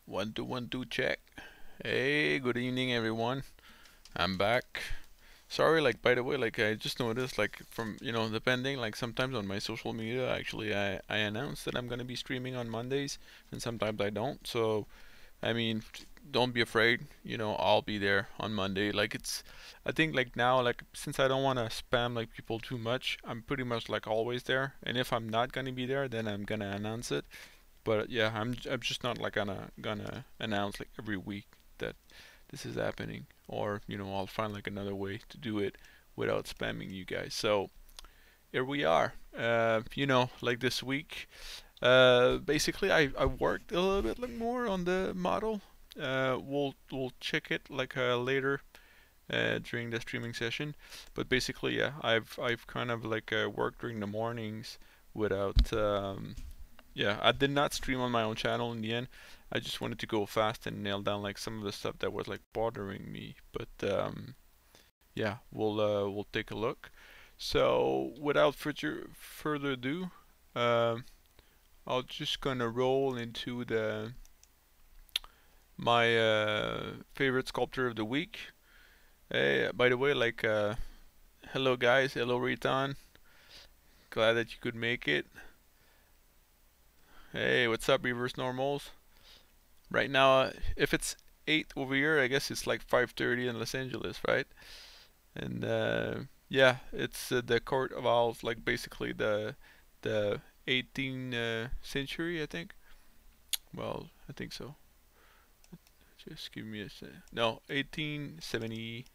1 2 check. Hey, good evening everyone. I'm back. Sorry, like by the way, like I just noticed like from depending like sometimes on my social media actually I announce that I'm gonna be streaming on Mondays and sometimes I don't. So I mean don't be afraid, I'll be there on Monday. Like it's I think like now like since I don't wanna spam like people too much, I'm pretty much like always there. And if I'm not gonna be there then I'm gonna announce it. But yeah, I'm just not like gonna announce like every week that this is happening, or I'll find like another way to do it without spamming you guys. So here we are. Like this week, basically I worked a little bit like more on the model. We'll check it like later during the streaming session. But basically, yeah, I've kind of like worked during the mornings without yeah, I did not stream on my own channel in the end. I just wanted to go fast and nail down like some of the stuff that was like bothering me. But yeah, we'll take a look. So without further ado, um, I'll just gonna roll into the my favorite sculptor of the week. Hey, by the way, like hello guys, hello Riton. Glad that you could make it. Hey, what's up, reverse normals? Right now, if it's 8 over here, I guess it's like 5:30 in Los Angeles, right? And yeah, it's the Court of Owls, like basically the 18th century, I think. Well, I think so. Just give me a second. No, 1870.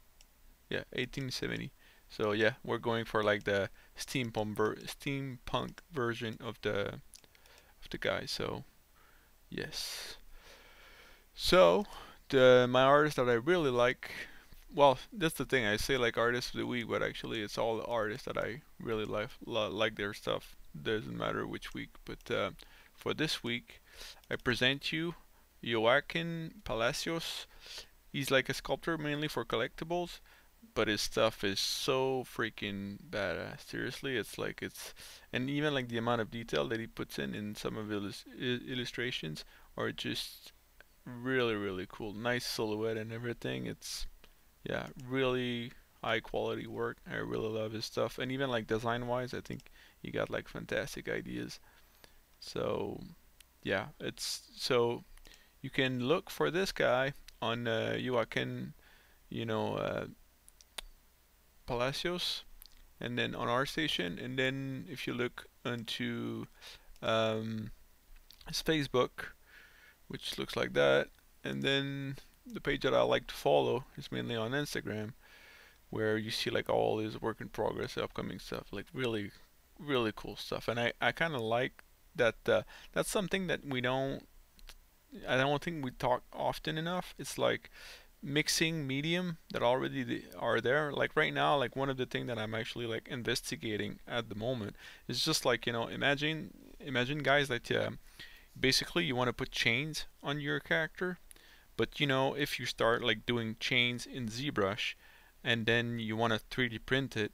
Yeah, 1870. So yeah, we're going for like the steampunk version of the guy. So yes. So the my artist that I really like, well, that's the thing. I say like artist of the week, but actually it's all the artists that I really like their stuff. Doesn't matter which week. But for this week, I present you Joaquin Palacios. He's like a sculptor mainly for collectibles, but his stuff is so freaking badass. Seriously, it's like and even like the amount of detail that he puts in some of his illustrations are just really cool. Nice silhouette and everything. It's yeah, really high quality work. I really love his stuff, and even like design wise, I think he got like fantastic ideas. So yeah, it's so you can look for this guy on Joaquin, you know, uh, Palacios, and then on our station, and then if you look into um, his Facebook, which looks like that, and then the page that I like to follow is mainly on Instagram, where you see like all his work in progress, upcoming stuff, like really cool stuff. And I kind of like that. That's something that I don't think we talk often enough. It's like mixing medium that already are there. Like right now, like one of the things that I'm actually like investigating at the moment is just like imagine guys that basically you want to put chains on your character, but if you start like doing chains in ZBrush and then you want to 3D print it,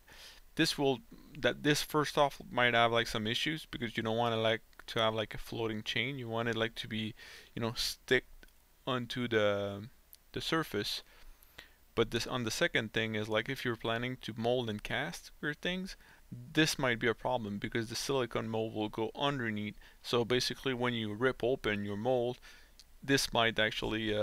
this will that this first off might have like some issues because you don't want to like to have like a floating chain. You want it like to be, stick onto the surface. But this on the second thing is like if you're planning to mold and cast your things, this might be a problem because the silicone mold will go underneath. So basically, when you rip open your mold, this might actually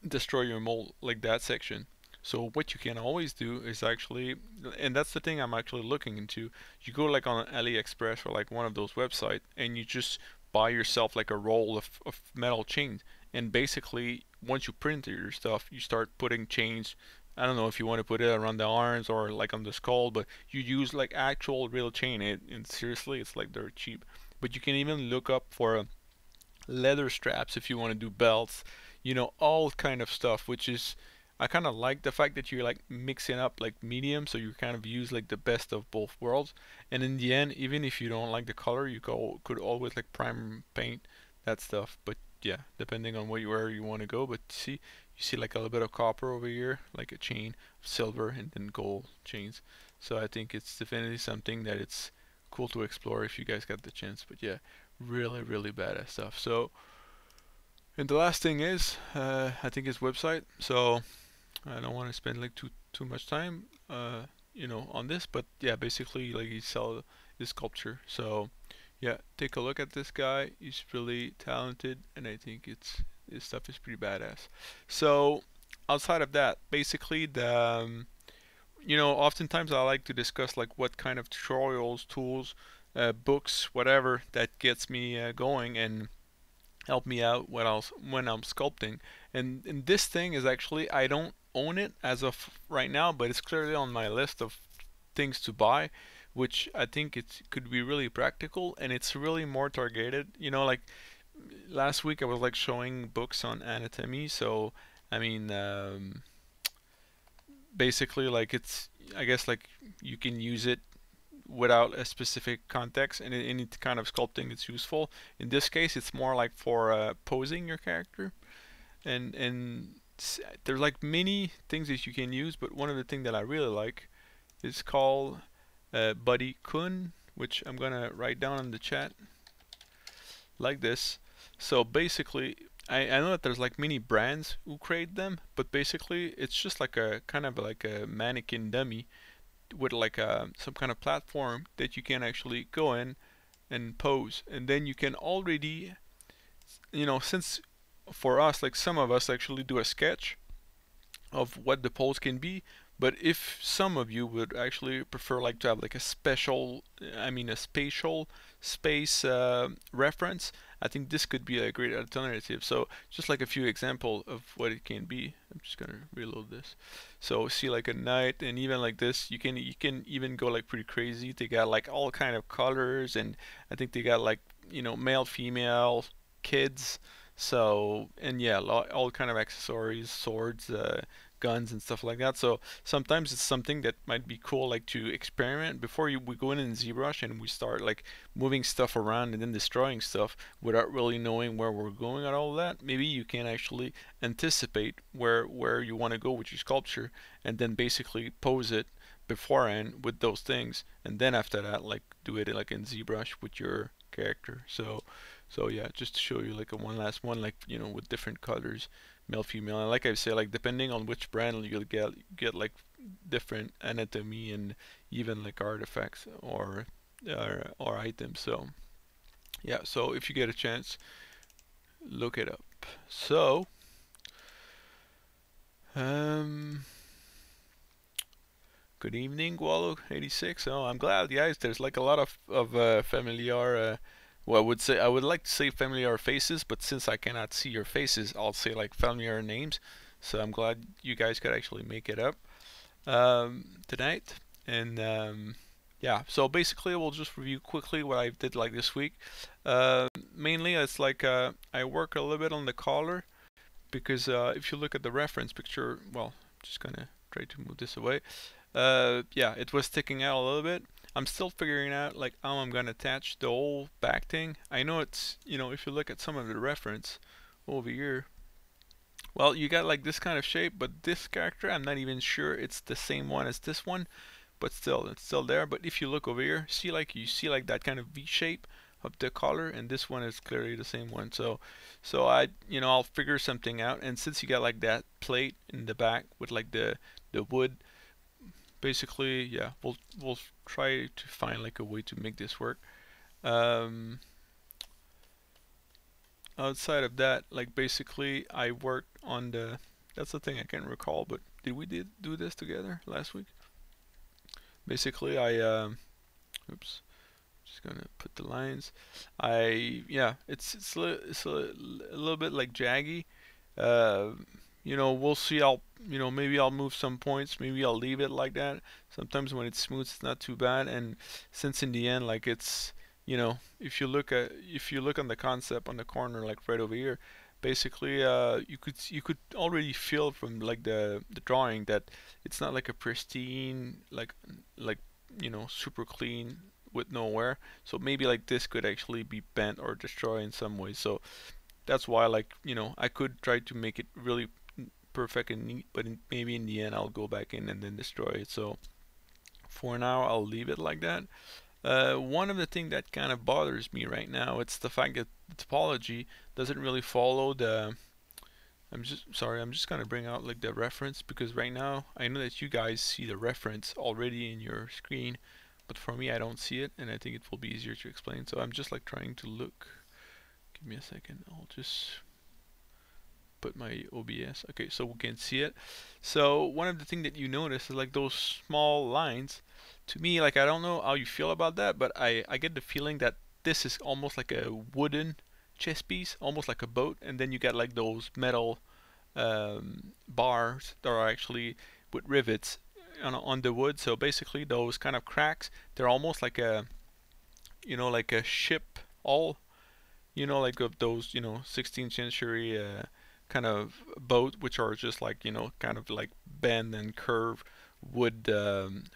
destroy your mold like that section. So what you can always do is actually, and that's the thing I'm actually looking into. You go like on AliExpress or like one of those websites, and you just buy yourself like a roll of metal chains. And basically, once you print your stuff, you start putting chains. I don't know if you want to put it around the arms or like on the skull, but you use like actual real chain. And seriously, it's like they're cheap. But you can even look up for leather straps if you want to do belts, all kind of stuff, which is I kind of like the fact that you're like mixing up like medium, so you kind of use like the best of both worlds. And in the end, even if you don't like the color, could always like prime paint that stuff. But yeah, depending on where you want to go. But see, you see like a little bit of copper over here, like a chain of silver, and then gold chains. So I think it's definitely something that it's cool to explore if you guys got the chance. But yeah, really badass stuff. So And the last thing is, I think his website. So I don't want to spend like too much time, you know, on this. But yeah, basically, like he sell his sculpture. So yeah, take a look at this guy. He's really talented, and I think his stuff is pretty badass. So outside of that, basically you know, oftentimes I like to discuss like what kind of tutorials, tools, books, whatever that gets me going and help me out when I'm sculpting. And this thing is actually, I don't own it as of right now, but it's clearly on my list of things to buy, which I think it could be really practical, and it's really more targeted. You know, like last week I was like showing books on anatomy, so I mean, basically like it's, I guess like you can use it without a specific context, and in any kind of sculpting it's useful. In this case it's more like for posing your character, and there's like many things that you can use, but one of the things that I really like is called Buddy Kun, which I'm gonna write down in the chat like this. So basically, I know that there's like many brands who create them, but basically it's just like a kind of like a mannequin dummy with like some kind of platform that you can actually go in and pose, and then you can already, you know, since for us, like some of us actually do a sketch of what the pose can be. But if some of you would actually prefer like to have like a special, I mean a spatial space reference, I think this could be a great alternative. So just like a few examples of what it can be. I'm just gonna reload this. So see like a knight, and even like this, you can even go like pretty crazy. They got like all kind of colors, and I think they got like, you know, male, female, kids. So, and yeah, all kind of accessories, swords, guns and stuff like that. So sometimes it's something that might be cool, like to experiment before we go in ZBrush and we start like moving stuff around and then destroying stuff without really knowing where we're going and all that. Maybe you can actually anticipate where you want to go with your sculpture, and then basically pose it beforehand with those things, and then after that like do it like in ZBrush with your character. So yeah, just to show you like a one last one, like, you know, with different colors, male, female, and like I say, like depending on which brand you'll get like different anatomy and even like artifacts or items. So yeah, so if you get a chance, look it up. So um good evening, Gualo86. Oh, I'm glad, guys. There's like a lot of familiar. Well, I would like to say familiar faces, but since I cannot see your faces, I'll say like familiar names. So I'm glad you guys could actually make it up tonight. And yeah, so basically we'll just review quickly what I did like this week. Mainly it's like I work a little bit on the collar, because if you look at the reference picture, well, I'm just gonna try to move this away. Yeah, it was sticking out a little bit. I'm still figuring out like how I'm gonna attach the whole back thing. I know it's, you know, if you look at some of the reference over here, well, you got like this kind of shape, but this character, I'm not even sure it's the same one as this one, but still, it's still there. But if you look over here, see like you see like that kind of V shape of the collar, and this one is clearly the same one. So I, you know, I'll figure something out. And since you got like that plate in the back with like the wood, basically, yeah, we'll try to find like a way to make this work. Um, Outside of that, like basically, I worked on the. That's the thing I can't recall, but did we do this together last week? Basically, oops, just gonna put the lines. Yeah, it's a little bit like jaggy. Uh, you know, we'll see. You know, maybe I'll move some points. Maybe I'll leave it like that. Sometimes when it's smooth, it's not too bad. And since in the end, like it's, you know, if you look on the concept on the corner, like right over here, basically, you could already feel from like the drawing that it's not like a pristine like you know, super clean with no wear. So maybe like this could actually be bent or destroyed in some way. So that's why, like, you know, I could try to make it really perfect and neat, but maybe in the end I'll go back in and then destroy it. So for now I'll leave it like that. One of the things that kind of bothers me right now, it's the fact that the topology doesn't really follow the. I'm just sorry. I'm just gonna bring out like the reference because right now I know that you guys see the reference already in your screen, but for me I don't see it, and I think it will be easier to explain. So I'm just like trying to look. Give me a second. I'll just put my OBS. Okay, so we can see it. So one of the things that you notice is like those small lines. To me, like I don't know how you feel about that, but I get the feeling that this is almost like a wooden chess piece, almost like a boat, and then you get like those metal bars that are actually with rivets on the wood. So basically, those kind of cracks, they're almost like a like a ship hull, like of those 16th century kind of boat, which are just like kind of like bend and curve wood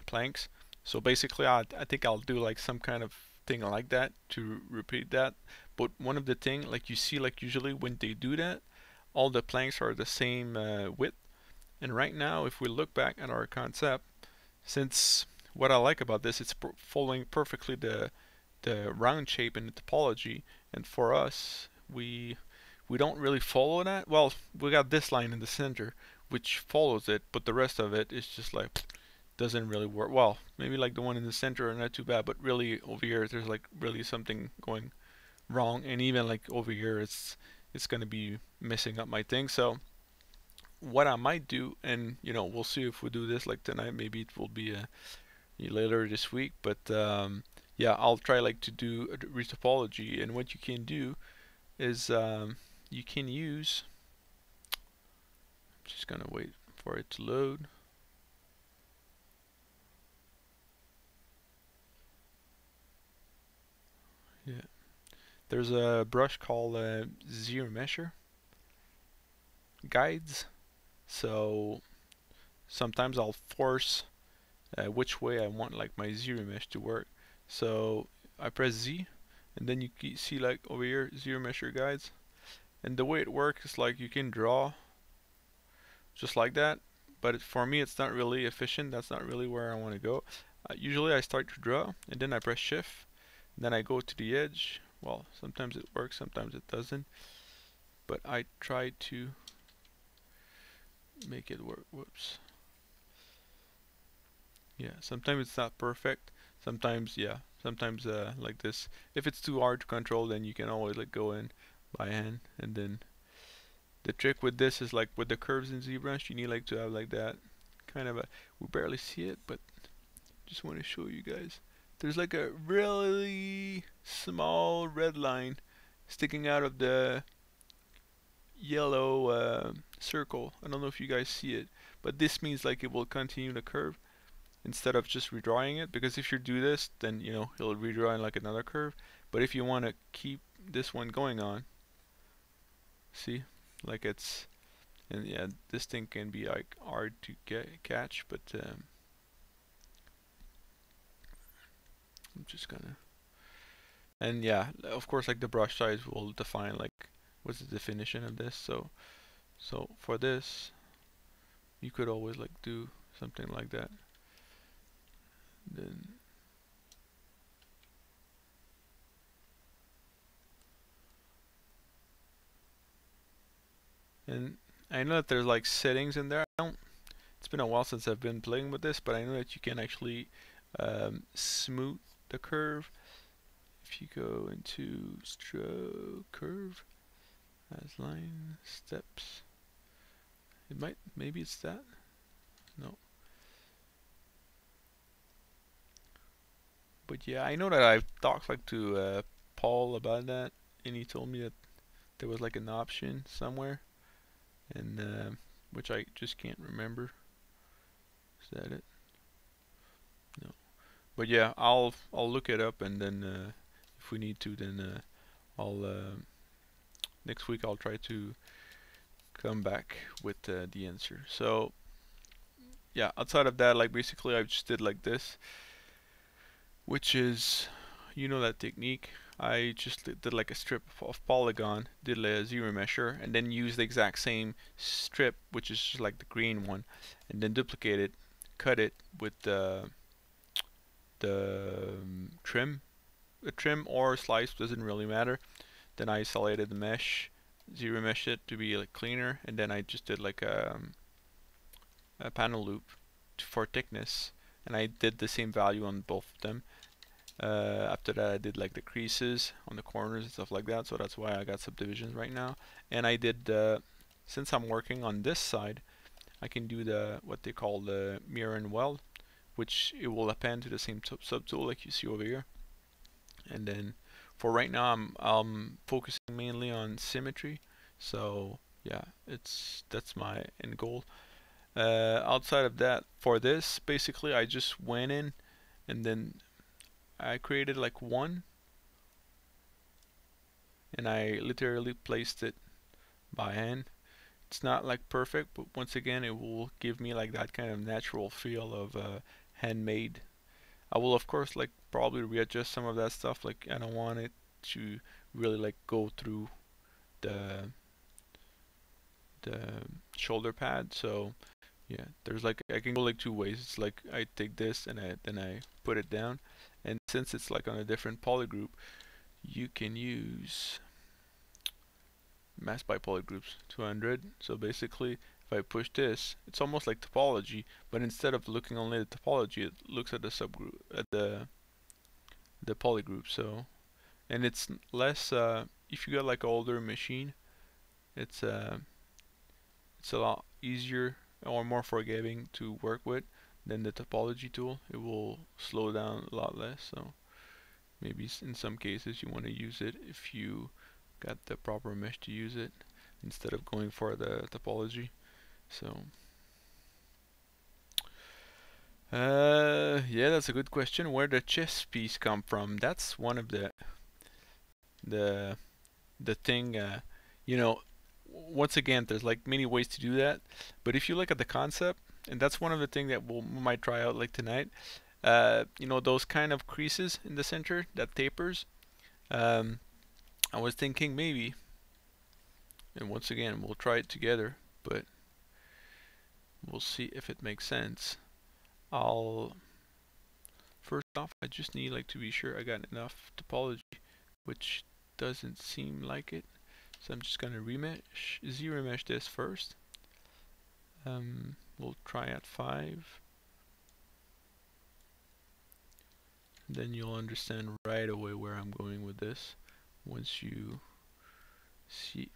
planks. So basically, I think I'll do like some kind of thing like that to repeat that. But one of the thing, like you see, like usually when they do that, all the planks are the same width. And right now, if we look back at our concept, since what I like about this, it's following perfectly the round shape and the topology. And for us, we don't really follow that. Well, we got this line in the center, which follows it, but the rest of it is just like doesn't really work. Well, maybe like the one in the center are not too bad, but really over here, there's like really something going wrong, and even like over here, it's gonna be messing up my thing. So what I might do, and we'll see if we do this like tonight. Maybe it will be later this week, but yeah, I'll try like to do a retopology, and what you can do is you can use. I'm just gonna wait for it to load. Yeah, there's a brush called ZBrush guides. So sometimes I'll force which way I want like my ZBrush to work. So I press Z, and then you see like over here ZBrush guides, and the way it works is like you can draw just like that, but for me it's not really efficient. That's not really where I want to go. Usually I start to draw, and then I press shift, and then I go to the edge. Well, sometimes it works, sometimes it doesn't, but I try to make it work. Whoops. Yeah, sometimes it's not perfect. Sometimes, yeah, sometimes like this. If it's too hard to control, then you can always like go in by hand. And then the trick with this is like with the curves in ZBrush, you need like to have like that kind of a. We barely see it, but just want to show you guys. There's like a really small red line sticking out of the yellow circle. I don't know if you guys see it, but this means like it will continue the curve instead of just redrawing it, because if you do this, then he'll redraw in like another curve. But if you want to keep this one going on, see, like it's, and yeah, this thing can be like hard to catch, but I'm just gonna, and yeah, of course, like the brush size will define like what's the definition of this. So for this, you could always like do something like that. Then and I know that there's like settings in there. It's been a while since I've been playing with this, but I know that you can actually smooth the curve. If you go into stroke curve as line steps, it might, maybe it's that. No. But yeah, I know that I've talked like to Paul about that, and he told me that there was like an option somewhere, and which I just can't remember. Is that it? No. But yeah, I'll look it up, and then if we need to, then I'll next week I'll try to come back with the answer. So yeah, outside of that, like basically I just did like this, which is that technique. I just did like a strip of polygon, did a zero measure, and then used the exact same strip, which is just like the green one, and then duplicate it, cut it with the the trim. A trim or slice doesn't really matter. Then I isolated the mesh, zero mesh it to be like cleaner, and then I just did like a panel loop for thickness, and I did the same value on both of them. After that, I did like the creases on the corners and stuff like that, so that's why I got subdivisions right now. And I did, since I'm working on this side, I can do the what they call the mirror and weld, which it will append to the same subtool like you see over here. And then for right now, I'm focusing mainly on symmetry. So yeah, that's my end goal. Outside of that, for this, basically I just went in and then I created like one, and I literally placed it by hand. It's not like perfect, but once again it will give me like that kind of natural feel of handmade. I will of course like probably readjust some of that stuff, like I don't want it to really like go through the the shoulder pad. So yeah, there's like I can go like two ways. It's like I take this and then I put it down, and since it's like on a different poly group, you can use mask by poly groups 200. So basically, if I push this, it's almost like topology, but instead of looking only at the topology, it looks at the subgroup at the poly group. So and it's less if you got like an older machine, it's it's a lot easier or more forgiving to work with than the topology tool. It will slow down a lot less. So maybe in some cases you want to use it if you got the proper mesh to use it instead of going for the topology. So yeah, that's a good question. Where the chess piece come from? That's one of the the thing. You know, once again, there's like many ways to do that. But if you look at the concept, and that's one of the things that we might try out like tonight. You know, those kind of creases in the center that tapers. Um, I was thinking maybe, and once again, we'll try it together, but we'll see if it makes sense. I'll first off, I just need like to be sure I got enough topology, which doesn't seem like it. So I'm just gonna remesh, zero mesh this first. We'll try at 5. Then you'll understand right away where I'm going with this once you see.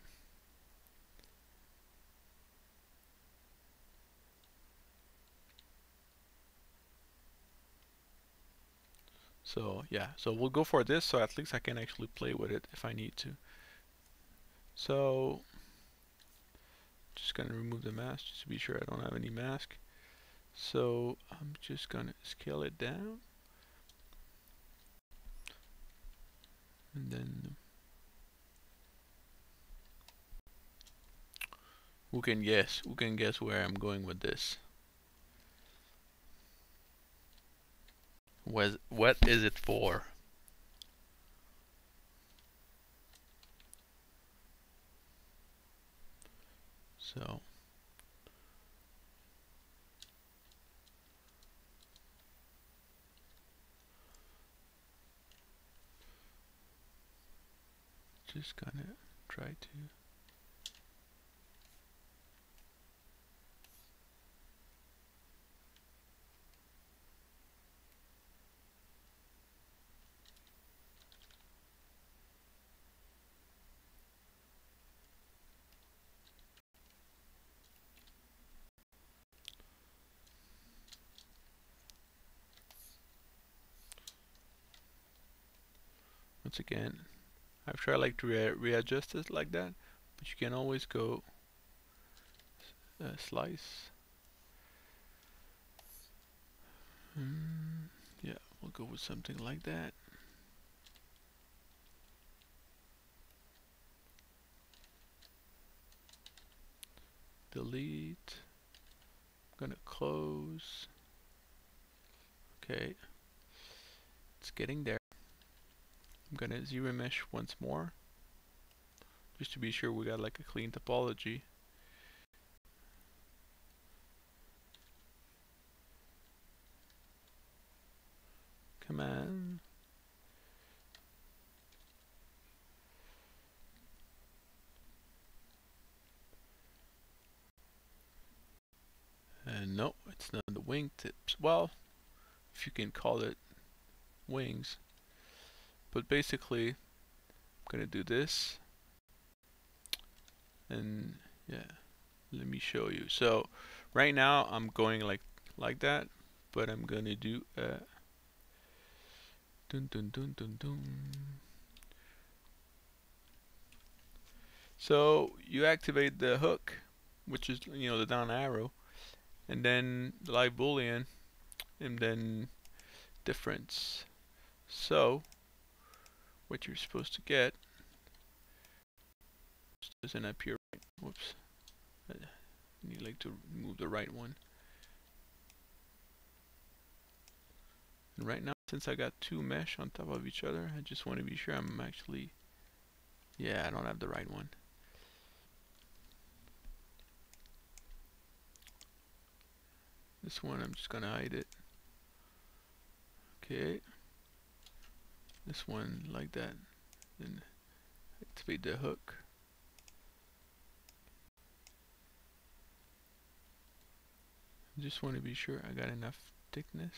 So yeah, so we'll go for this, so at least I can actually play with it if I need to. So just gonna remove the mask just to be sure I don't have any mask. So I'm just gonna scale it down, and then who can guess? Who can guess where I'm going with this? What is it for? So just gonna try to once again, I've tried like to readjust it like that, but you can always go slice. Yeah, we'll go with something like that. Delete. I'm gonna close. Okay, it's getting there. I'm gonna zero mesh once more, just to be sure we got like a clean topology. Come on. And no, it's not the wing tips. Well, if you can call it wings. But basically, I'm gonna do this. And yeah, let me show you. So right now I'm going like that, but I'm gonna do dun dun dun dun dun. So you activate the hook, which is the down arrow, and then the live boolean, and then difference. So what you're supposed to get doesn't appear right. Whoops. You like to move the right one. And right now, since I got two mesh on top of each other, I just want to be sure I'm actually, yeah, I don't have the right one. This one, I'm just gonna hide it. Okay. This one like that. Then activate the hook. I just want to be sure I got enough thickness.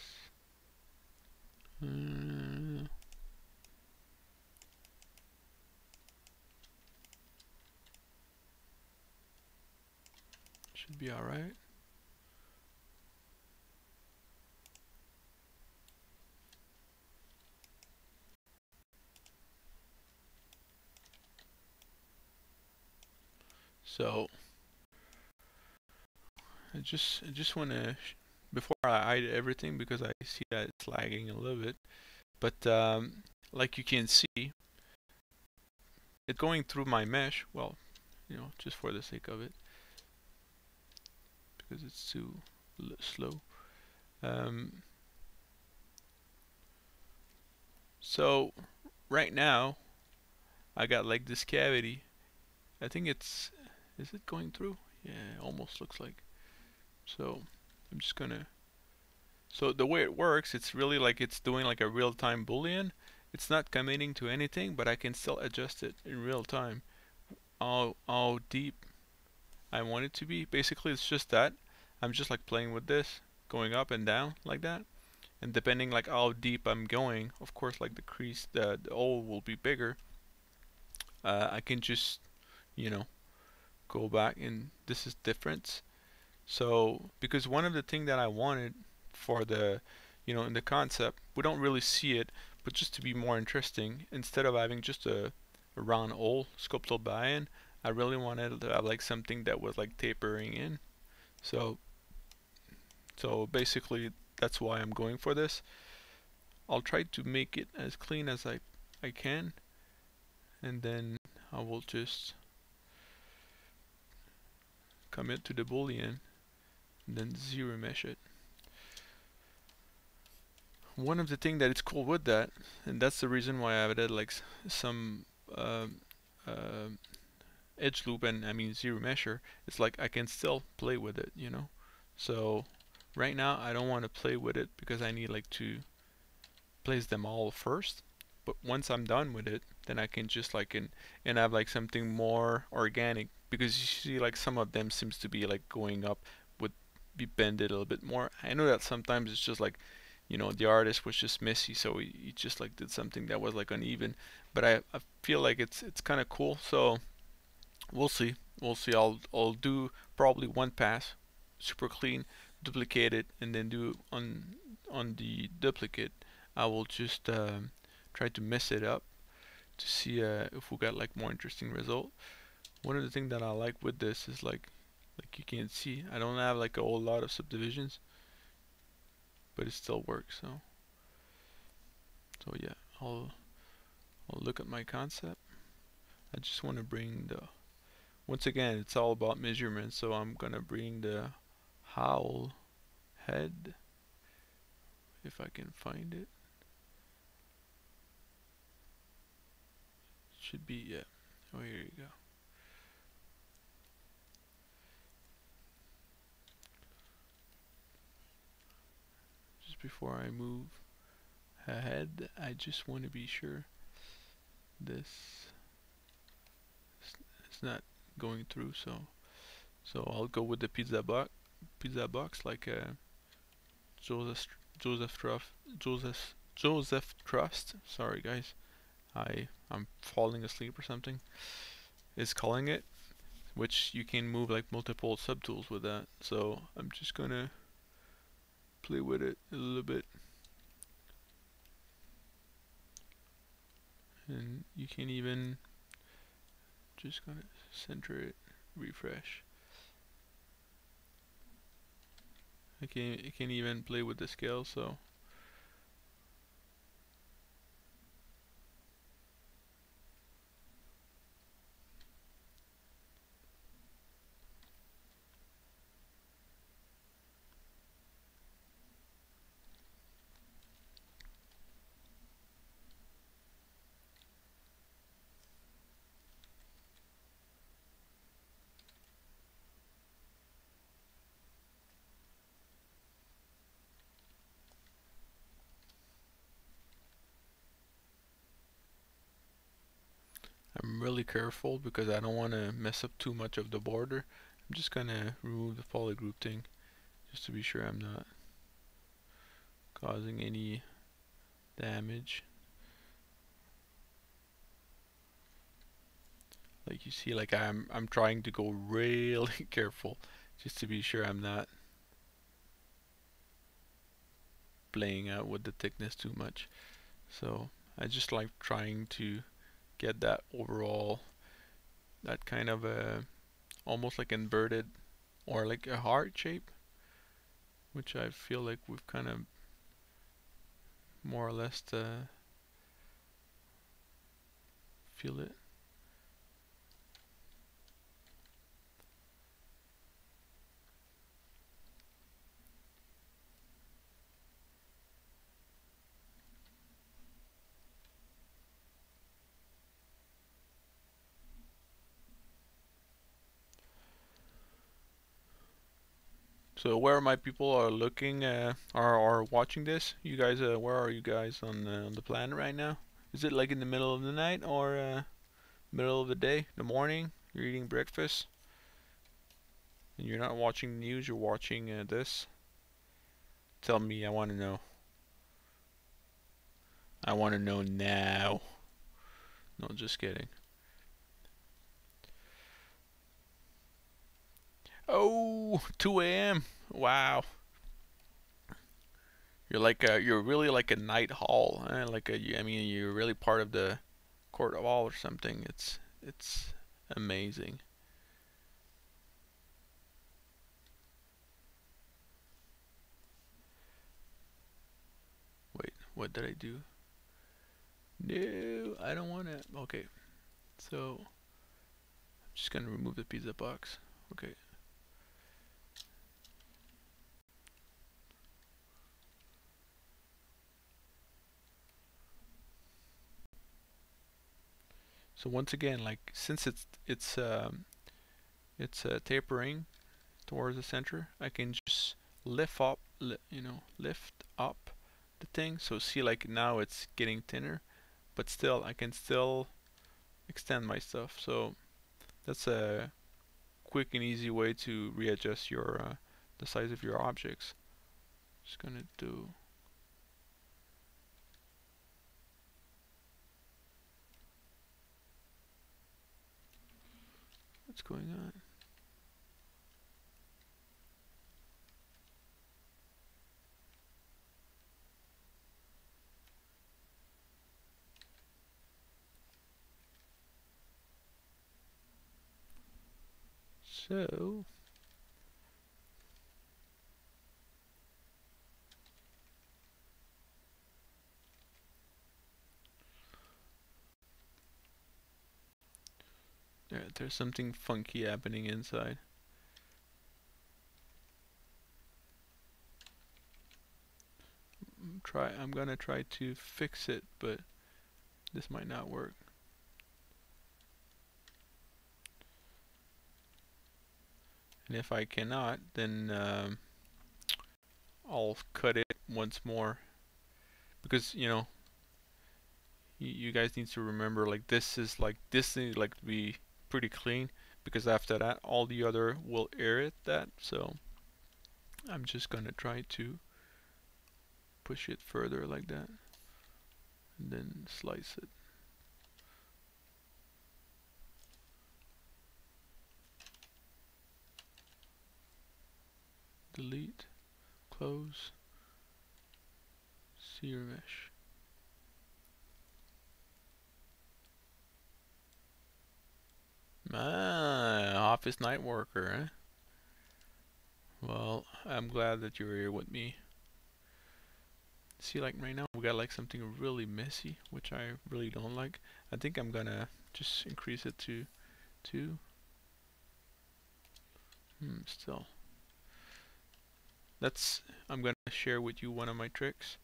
Should be alright. So I just want to before I hide everything, because I see that it's lagging a little bit, but like you can see it going through my mesh, well, just for the sake of it, because it's too slow. So right now I got like this cavity. I think is it going through? Yeah, it almost looks like. So I'm just gonna, so the way it works, it's really like it's doing like a real-time boolean. It's not committing to anything, but I can still adjust it in real time. How deep I want it to be. Basically it's just that. I'm just like playing with this, going up and down like that. And depending like how deep I'm going, of course like the crease, the hole will be bigger. I can just, go back, and this is different. So because one of the things that I wanted for the, in the concept, we don't really see it, but just to be more interesting, instead of having just a round hole sculpted by in, I really wanted to have like something that was like tapering in. So basically that's why I'm going for this. I'll try to make it as clean as I can, and then I will just commit to the boolean and then zero mesh it. One of the things that it's cool with that, and that's the reason why I added like some edge loop, and I mean zero mesher, it's like I can still play with it, So right now I don't want to play with it because I need like to place them all first. But once I'm done with it, then I can just like and have like something more organic, because you see like some of them seems to be like going up, would be bended a little bit more. I know that sometimes it's just like, the artist was just messy, so he just like did something that was like uneven. But I feel like it's kind of cool. So we'll see. We'll see. I'll do probably one pass, super clean, duplicate it, and then do on the duplicate. I will just try to mess it up to see if we got like more interesting result. One of the things that I like with this is like you can see, I don't have like a whole lot of subdivisions, but it still works. So yeah, I'll look at my concept. I just want to bring the, once again, it's all about measurement, so I'm gonna bring the howl head, if I can find it. Should be, yeah. Oh, here you go. Just before I move, ahead. I just want to be sure this is not going through. So I'll go with the pizza box like Joseph Joseph Trust. Sorry guys, I'm falling asleep or something. Is calling it, which you can move like multiple subtools with that. So I'm just gonna play with it a little bit, and you can even just gonna center it, refresh. I can even play with the scale. So I'm really careful because I don't want to mess up too much of the border. I'm just gonna remove the polygroup thing just to be sure I'm not causing any damage. Like you see, like I'm trying to go really careful just to be sure I'm not playing out with the thickness too much. So I just like trying to get that overall, that kind of a almost like inverted or like a heart shape, which I feel like we've kind of more or less feel it. So where my people are looking, are watching this, you guys, where are you guys on the planet right now? Is it like in the middle of the night or middle of the day, the morning? You're eating breakfast, and you're not watching the news. You're watching this. Tell me, I want to know. I want to know now. No, just kidding. Oh, 2 a.m. Wow. You're really like a night hall, like I mean, you're really part of the court of all or something. It's amazing. Wait, what did I do? No, I don't want to. Okay, so I'm just gonna remove the pizza box. Okay. So once again, like since it's tapering towards the center, I can just lift up the thing. So see, like now it's getting thinner, but still I can still extend my stuff. So that's a quick and easy way to readjust your the size of your objects. Just gonna do. What's going on? So there's something funky happening inside. I'm gonna try to fix it, but this might not work. And if I cannot, then I'll cut it once more. because you guys need to remember, like, this is like, this needs like to be pretty clean, because after that all the other will irritate that. So I'm just gonna try to push it further like that and then slice it. Delete, close, ZBrush. Office night worker, eh? Well, I'm glad that you're here with me. See, like right now we got like something really messy, which I really don't like. I think I'm gonna just increase it to 2. Still. I'm gonna share with you one of my tricks.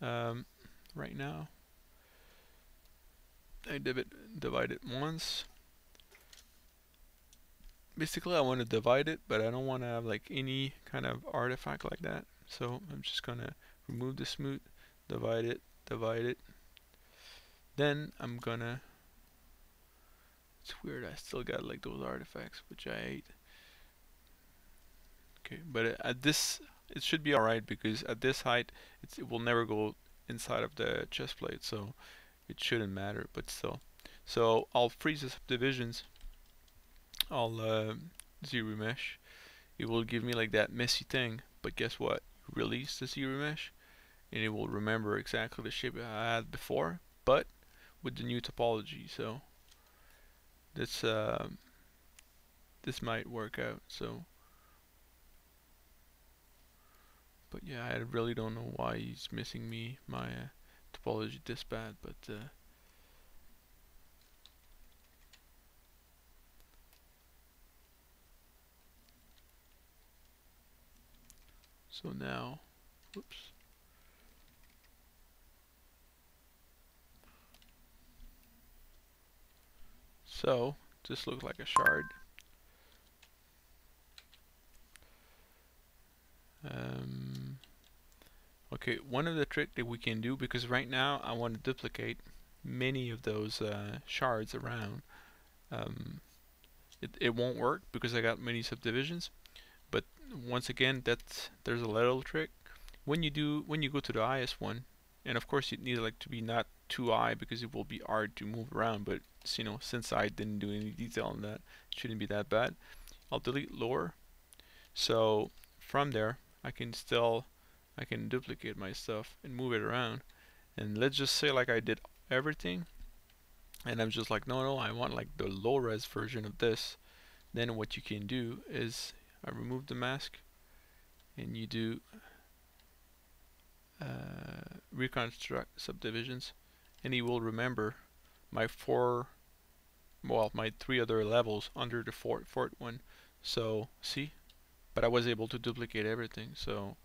Right now, I divide it once. Basically, I want to divide it, but I don't want to have like any kind of artifact like that. So I'm just gonna remove the smooth, divide it. Then I'm gonna. It's weird. I still got like those artifacts, which I hate. Okay, but at this, it should be alright, because at this height, it will never go inside of the chest plate, so it shouldn't matter. But still, so I'll freeze the subdivisions. I'll ZBrush. It will give me like that messy thing, but guess what? Release the ZBrush, and it will remember exactly the shape I had before, but with the new topology. So this this might work out. So, but yeah, I really don't know why he's missing my topology this bad, but so now, whoops. So this looks like a shard. Okay, one of the trick that we can do, because right now I want to duplicate many of those shards around. It won't work because I got many subdivisions. But once again, there's a little trick. When you go to the highest one, and of course it needs like to be not too high because it will be hard to move around. But since I didn't do any detail on that, it shouldn't be that bad. I'll delete lower. So from there, I can duplicate my stuff and move it around. And let's just say like I did everything, and I'm just like, no, I want like the low res version of this. Then what you can do is I remove the mask, and you do reconstruct subdivisions, and he will remember my my 3 other levels under the fourth one. So see, but I was able to duplicate everything. So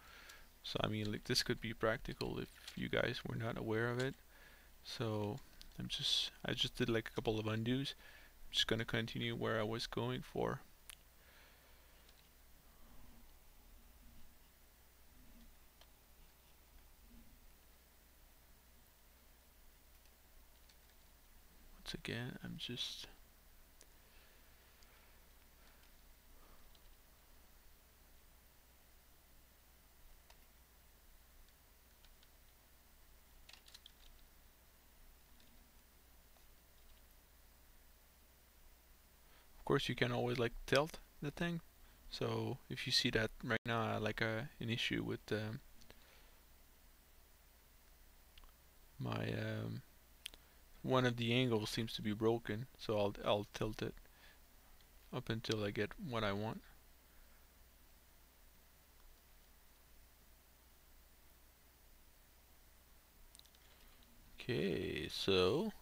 I mean, like, this could be practical if you guys were not aware of it. So I just did like a couple of undos. I'm just gonna continue where I was going for. Once again, I'm just of course you can always like tilt the thing. So if you see that right now I like an issue with my one of the angles seems to be broken, so I'll tilt it up until I get what I want. Okay, so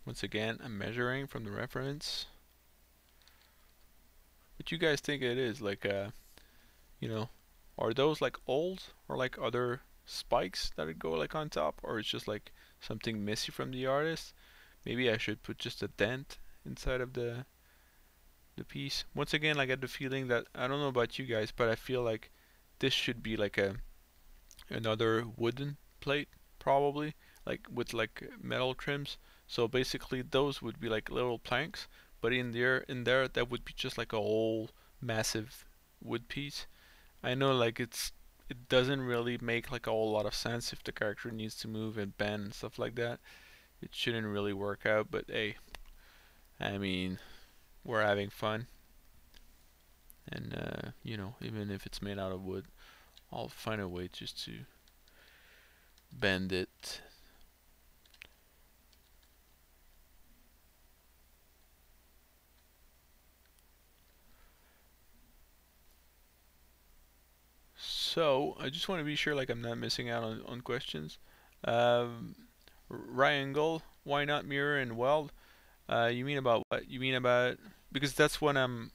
once again I'm measuring from the reference. What you guys think it is? Like are those like old, or like other spikes that would go like on top, or it's just like something messy from the artist? Maybe I should put just a dent inside of the piece. Once again, I get the feeling that, I don't know about you guys, but I feel like this should be like a another wooden plate, probably, like with like metal trims. So basically those would be like little planks, but in there that would be just like a whole massive wood piece. I know like it doesn't really make like a whole lot of sense if the character needs to move and bend and stuff like that. It shouldn't really work out, but hey, I mean, we're having fun, and even if it's made out of wood, I'll find a way just to bend it. So I just want to be sure like I'm not missing out on questions. Um, Triangle, why not mirror and weld? You mean about what? You mean about because that's what I'm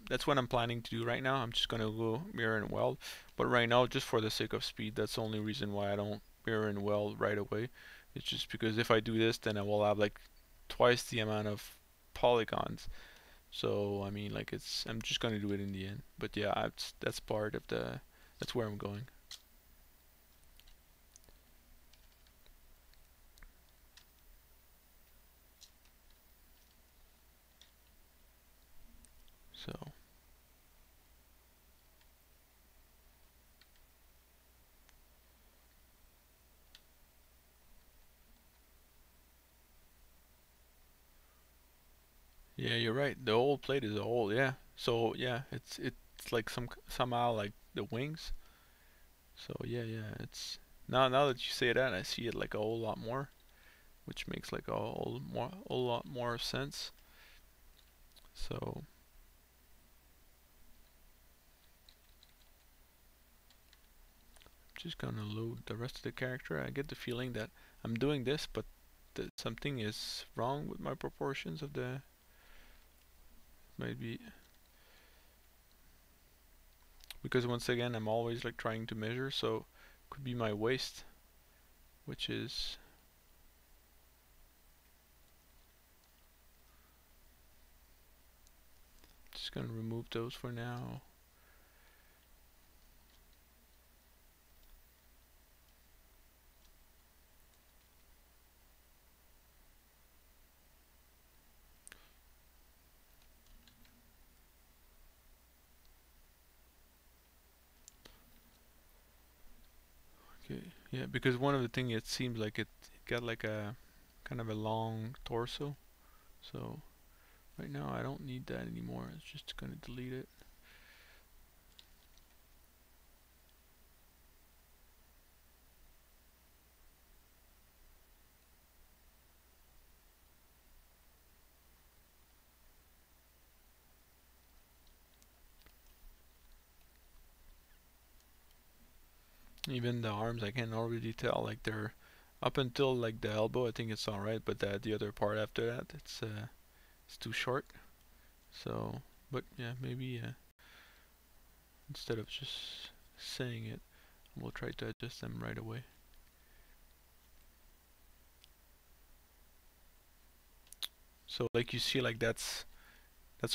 planning to do right now. I'm just gonna go mirror and weld. But right now, just for the sake of speed, that's the only reason why I don't mirror and weld right away. It's just because if I do this, then I will have like twice the amount of polygons. So I mean, like I'm just gonna do it in the end. But yeah, that's part of that's where I'm going. So yeah, you're right. The whole plate is a whole, yeah. So yeah, it's like somehow like the wings. So yeah, yeah, it's now that you say that, I see it like a whole lot more, which makes like a whole lot more sense. So I'm just gonna load the rest of the character. I get the feeling that I'm doing this, but that something is wrong with my proportions of the maybe because once again I'm always like trying to measure, so could be my waist, which is just gonna remove those for now. Okay, yeah, because one of the thing it seems like it got like a kind of a long torso, so right now I don't need that anymore. It's just gonna delete it. Even the arms, I can already tell like they're up until like the elbow. I think it's all right, but the other part after that, it's too short. So, but yeah, maybe instead of just saying it, we'll try to adjust them right away. So like you see, like that's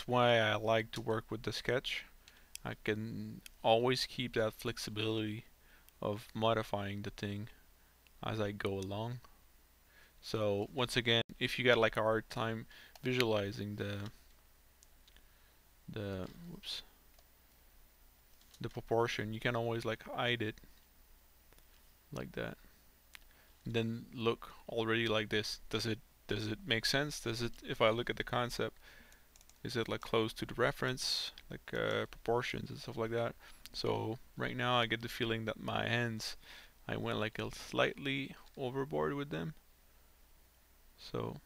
why I like to work with the sketch. I can always keep that flexibility of modifying the thing as I go along. So once again, if you got like a hard time visualizing the whoops the proportion, you can always like hide it like that. And then look already like this. Does it make sense? Does it if I look at the concept, is it like close to the reference, like proportions and stuff like that? So right now I get the feeling that my hands, I went like a slightly overboard with them. So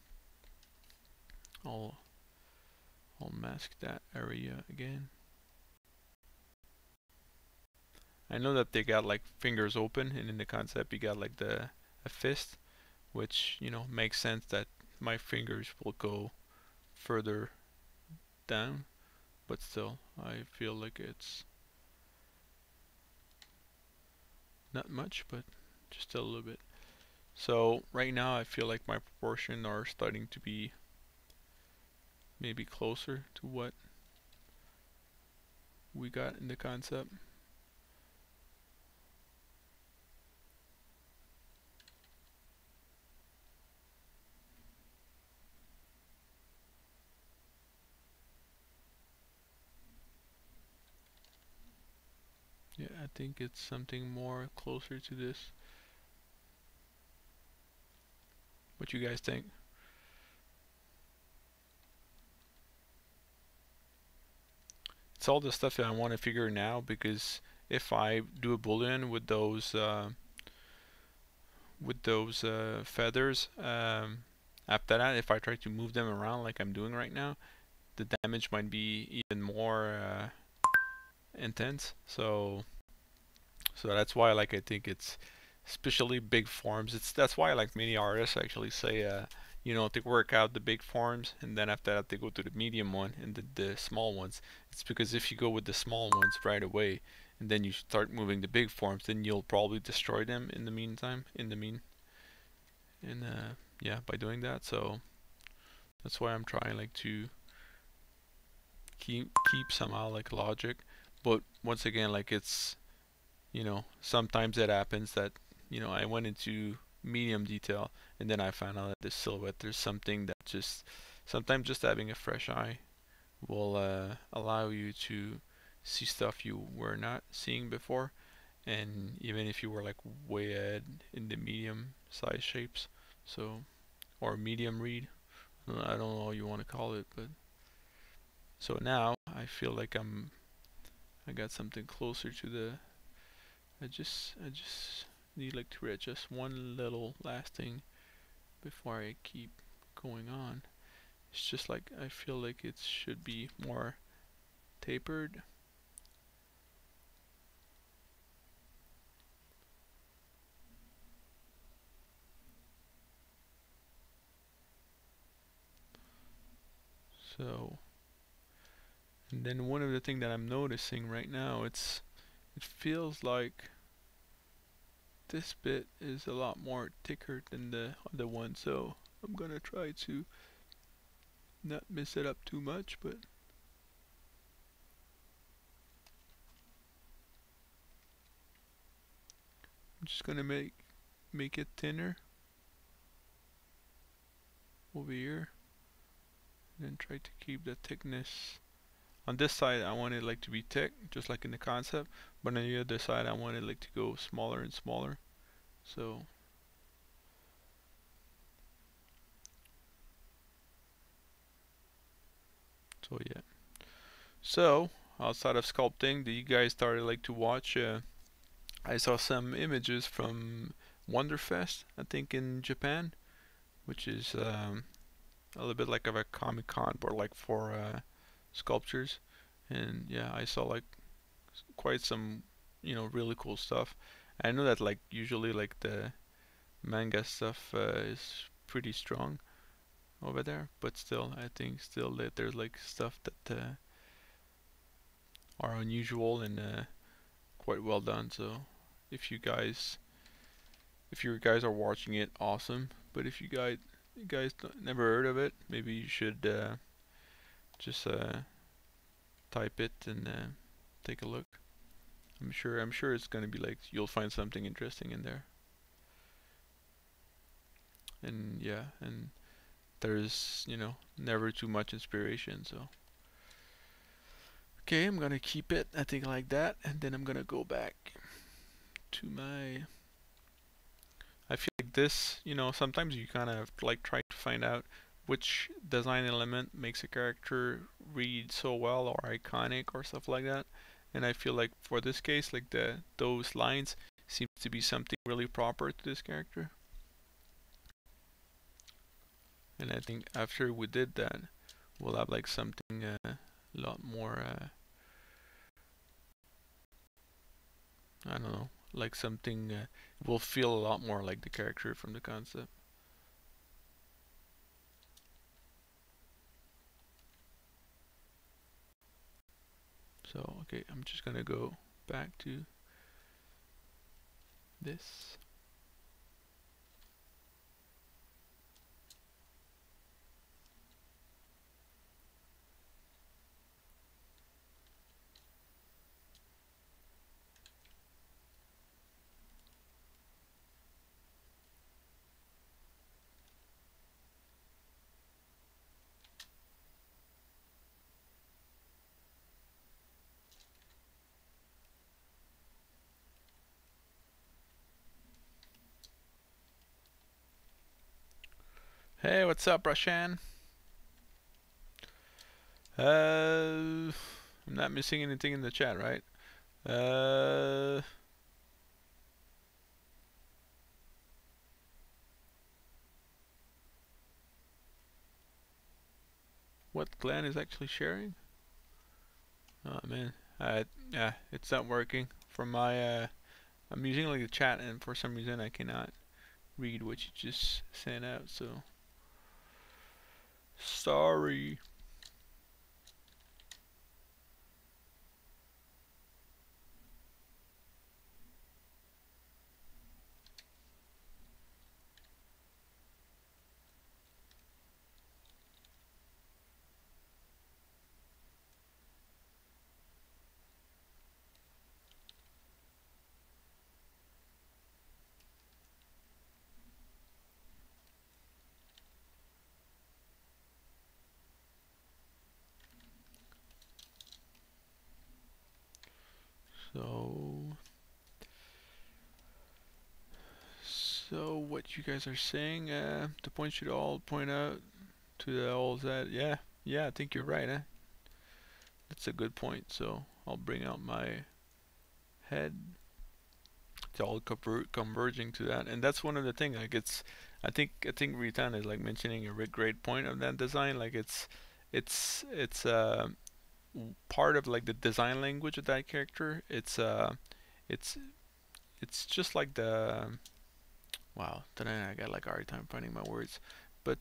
I'll I'll mask that area again. I know that they got like fingers open, and in the concept you got like the a fist, which makes sense that my fingers will go further down, but still I feel like it's not much, but just a little bit. So right now I feel like my proportions are starting to be maybe closer to what we got in the concept. think it's something more closer to this. What you guys think? It's all the stuff that I want to figure now, because if I do a boolean with those feathers, after that, if I try to move them around like I'm doing right now, the damage might be even more intense. So that's why, like, I think it's especially big forms. That's why, like, many artists actually say, they work out the big forms, and then after that they go to the medium one and the small ones. It's because if you go with the small ones right away, and then you start moving the big forms, then you'll probably destroy them in the meantime. Yeah, by doing that. So that's why I'm trying, like, to keep somehow, like, logic. But once again, like, it's, sometimes it happens that, I went into medium detail, and then I found out that the silhouette, there's something that just, sometimes just having a fresh eye will allow you to see stuff you were not seeing before, and even if you were, like, way ahead in the medium size shapes. So, or medium read, I don't know how you want to call it. But so now I feel like I got something closer to the, I just need, like, to readjust one little last thing before I keep going on. It's just like I feel like it should be more tapered. So, and then one of the things that I'm noticing right now, it feels like this bit is a lot more thicker than the other one. So I'm gonna try to not mess it up too much, but I'm just gonna make it thinner over here, and then try to keep the thickness. On this side I want it, like, to be thick, just like in the concept, but on the other side I want it, like, to go smaller and smaller. So yeah. So outside of sculpting, do you guys started, like, to watch? I saw some images from Wonderfest, I think in Japan, which is a little bit like of a Comic Con, but, like, for sculptures. And yeah, I saw, like, quite some, really cool stuff. I know that, like, usually, like, the manga stuff is pretty strong over there, but still, I think still that there's, like, stuff that are unusual and quite well done. So if you guys are watching it, awesome. But if you guys never heard of it, maybe you should just type it and take a look. I'm sure it's gonna be, like, you'll find something interesting in there. And yeah, and there's, never too much inspiration. So okay, I'm gonna keep it, I think, like that, and then I'm gonna go back to my, I feel like this, sometimes you kind of, like, try to find out which design element makes a character read so well or iconic or stuff like that. And I feel like for this case, like, those lines seems to be something really proper to this character. And I think after we did that, we'll have, like, something a lot more, I don't know, like, something will feel a lot more like the character from the concept. So okay, I'm just gonna go back to this. Hey, what's up, Rushan? I'm not missing anything in the chat, right? Uh, what Glenn is actually sharing? Oh man, yeah, it's not working. From my I'm using like the chat, and for some reason I cannot read what you just sent out. So sorry. So, so what you guys are saying? The point should all point out to the all that. Yeah, yeah, I think you're right. That's a good point. So I'll bring out my head. It's all converging to that, and that's one of the things. Like it's, I think Ritan is like mentioning a great point of that design. Like it's part of like the design language of that character. It's it's just like the wow. Then I got like a hard time finding my words, but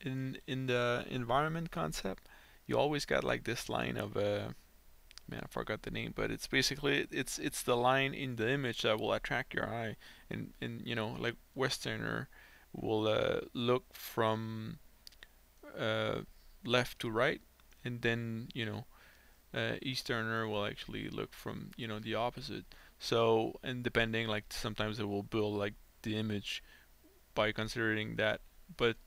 in the environment concept, you always got like this line of man, I forgot the name, but it's basically it's the line in the image that will attract your eye, and you know like Westerner will look from uh, left to right, and then you know Easterner will actually look from you know the opposite. So and depending like sometimes it will build like the image by considering that, but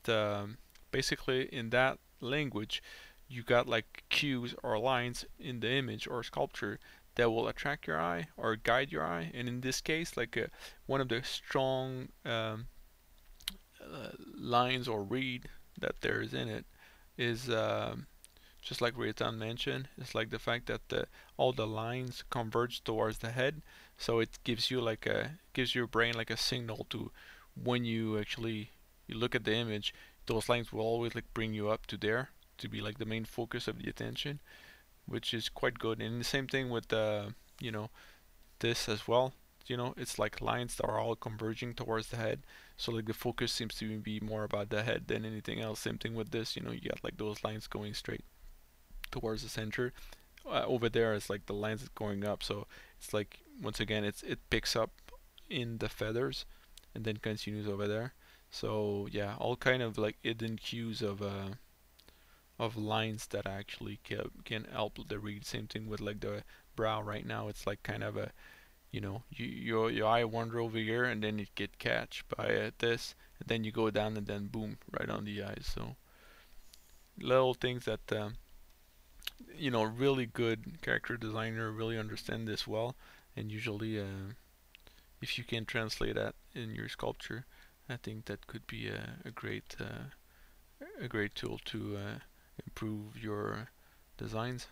basically in that language you got like cues or lines in the image or sculpture that will attract your eye or guide your eye, and in this case like one of the strong lines or read that there is in it is just like Raytan mentioned, it's like the fact that all the lines converge towards the head, so it gives you like a gives your brain like a signal to when you actually you look at the image, those lines will always like bring you up to there to be like the main focus of the attention, which is quite good. And the same thing with you know this as well. You know, it's like lines that are all converging towards the head. So like the focus seems to be more about the head than anything else. Same thing with this. You know, you got like those lines going straight towards the center. Over there is like the lines going up. So it's like once again, it picks up in the feathers and then continues over there. So yeah, all kind of like hidden cues of lines that actually can help the read. Same thing with like the brow right now. It's like kind of a you know your eye wander over here and then it get catch by this and then you go down and then boom right on the eyes. So little things that you know really good character designer really understand this well, and usually if you can translate that in your sculpture, I think that could be a great tool to improve your designs.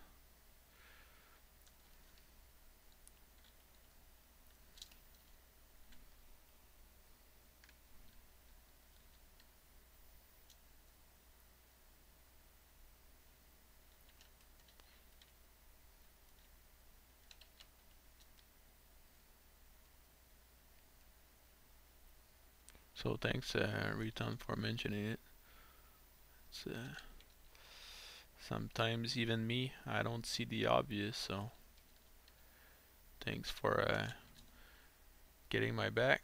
So thanks Riton for mentioning it. It's, sometimes even me, I don't see the obvious, so thanks for getting my back.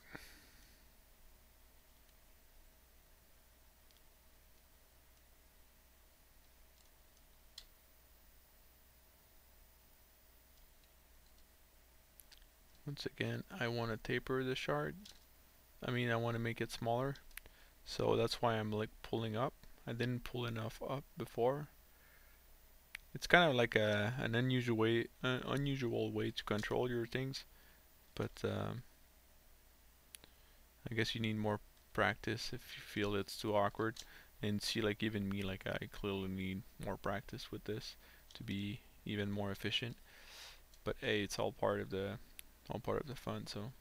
Once again, I want to taper the shard. I mean, I want to make it smaller, so that's why I'm like pulling up. I didn't pull enough up before. It's kind of like an unusual way to control your things, but I guess you need more practice if you feel it's too awkward. And see, like even me, like I clearly need more practice with this to be even more efficient. But hey, it's all part of the fun. So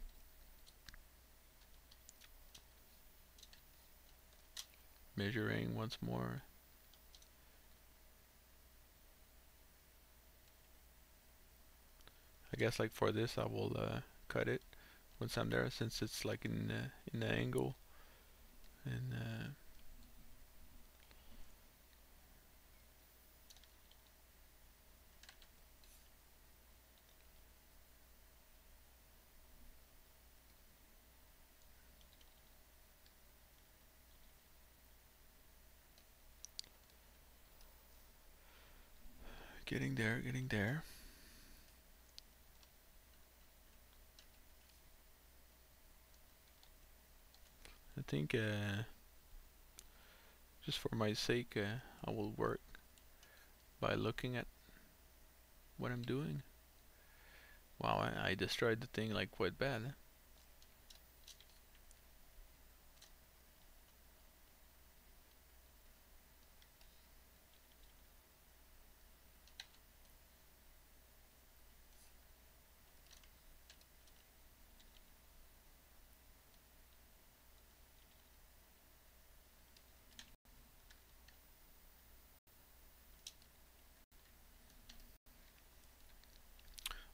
measuring once more. I guess like for this, I will cut it once I'm there, since it's like in the angle. And getting there, getting there. I think just for my sake, I will work by looking at what I'm doing. Wow, I destroyed the thing like quite bad.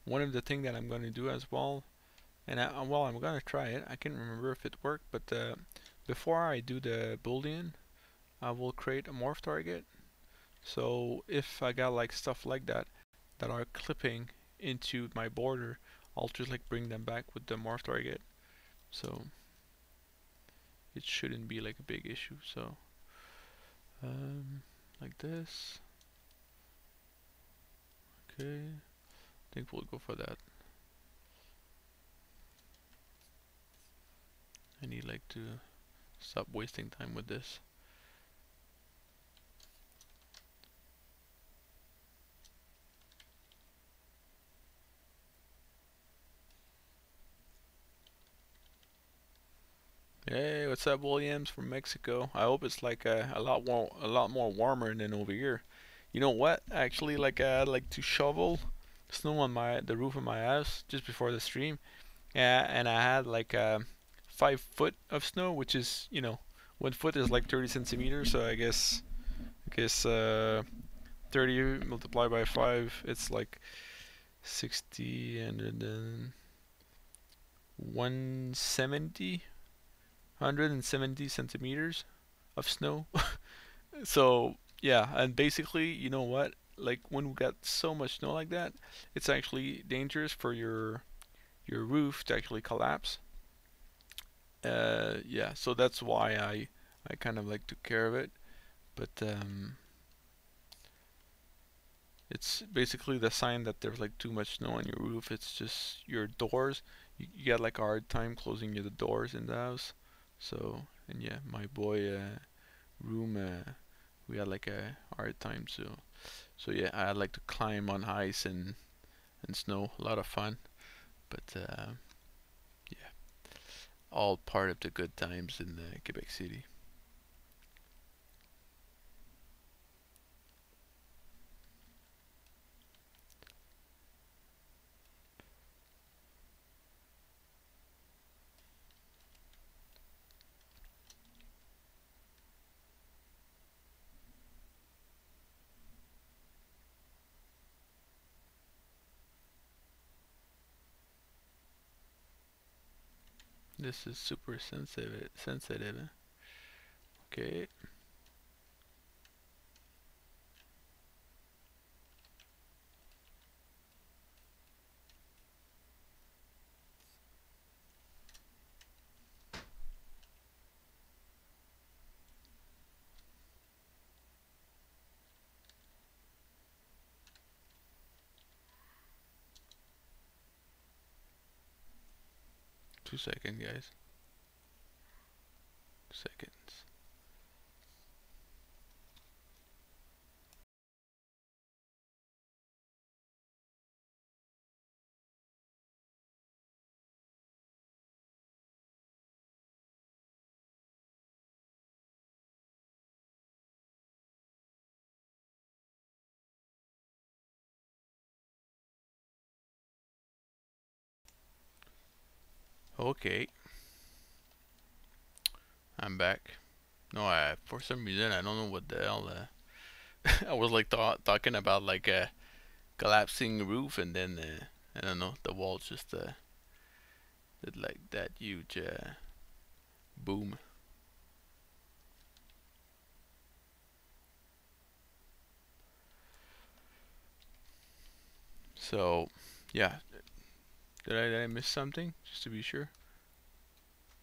One of the things that I'm going to do as well, and well, I'm going to try it. I can't remember if it worked, but before I do the boolean, I will create a morph target. So if I got like stuff like that are clipping into my border, I'll just like bring them back with the morph target. So it shouldn't be like a big issue. So like this. Okay, I think we'll go for that. I need like to stop wasting time with this. Hey, what's up, Williams from Mexico? I hope it's like a lot more warmer than over here. You know what? Actually, like I had like to shovel snow on the roof of my house just before the stream. Yeah, and I had like 5 foot of snow, which is 1 foot is like 30 centimeters. So I guess 30 multiplied by 5, it's like 60 and then 170 170 centimeters of snow. So yeah, and basically, you know what? Like when we got so much snow like that, it's actually dangerous for your roof to actually collapse. Yeah, so that's why I kind of like took care of it. But it's basically the sign that there's like too much snow on your roof. It's just your doors. You got like a hard time closing the doors in the house. So and yeah, my boy room we had like a hard time. So yeah, I like to climb on ice and snow. A lot of fun. But yeah, all part of the good times in Quebec City. This is super sensitive. Okay. 2 seconds, guys. 2 seconds. Okay, I'm back. No, for some reason I don't know what the hell. I was like talking about like a collapsing roof, and then I don't know, the walls just did like that huge boom. So yeah, did I miss something? Just to be sure.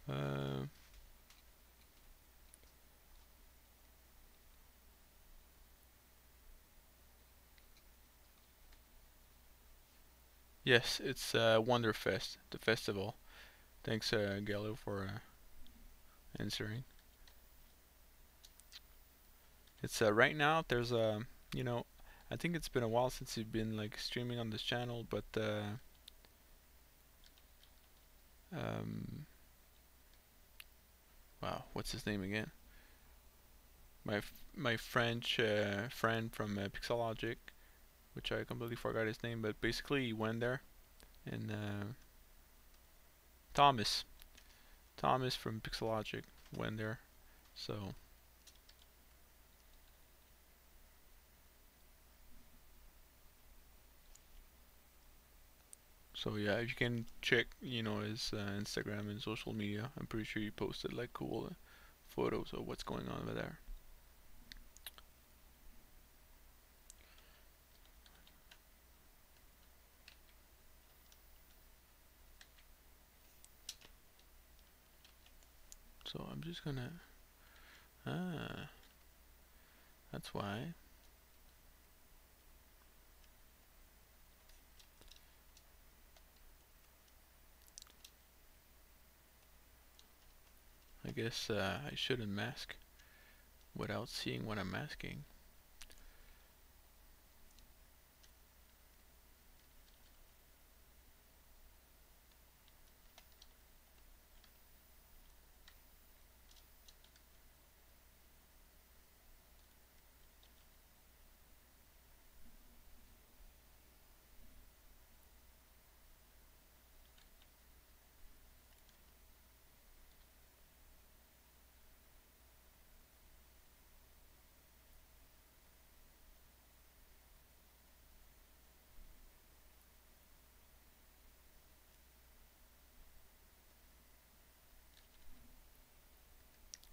Uh, yes, it's Wonderfest, the festival. Thanks, Gallo, for answering. It's right now. There's you know, I think it's been a while since you've been like streaming on this channel, but um, wow, what's his name again? My French friend from Pixelogic, which I completely forgot his name, but basically he went there, and Thomas, Thomas from Pixelogic went there. So yeah, if you can check, his Instagram and social media, I'm pretty sure he posted like cool photos of what's going on over there. So I'm just gonna ah, that's why. I guess I shouldn't mask without seeing what I'm masking.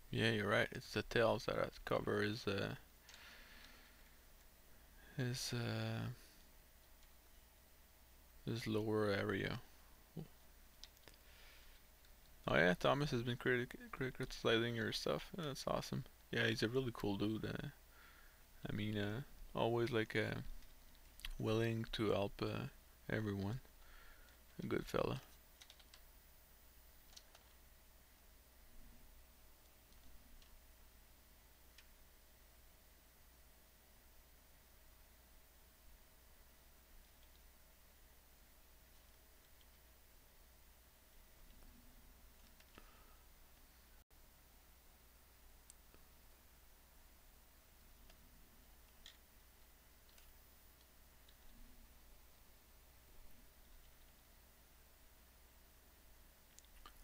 Yeah, you're right. It's the tails that cover his his lower area. Oh yeah, Thomas has been criticizing your stuff. That's awesome. Yeah, he's a really cool dude. I mean, always like willing to help everyone. A good fella.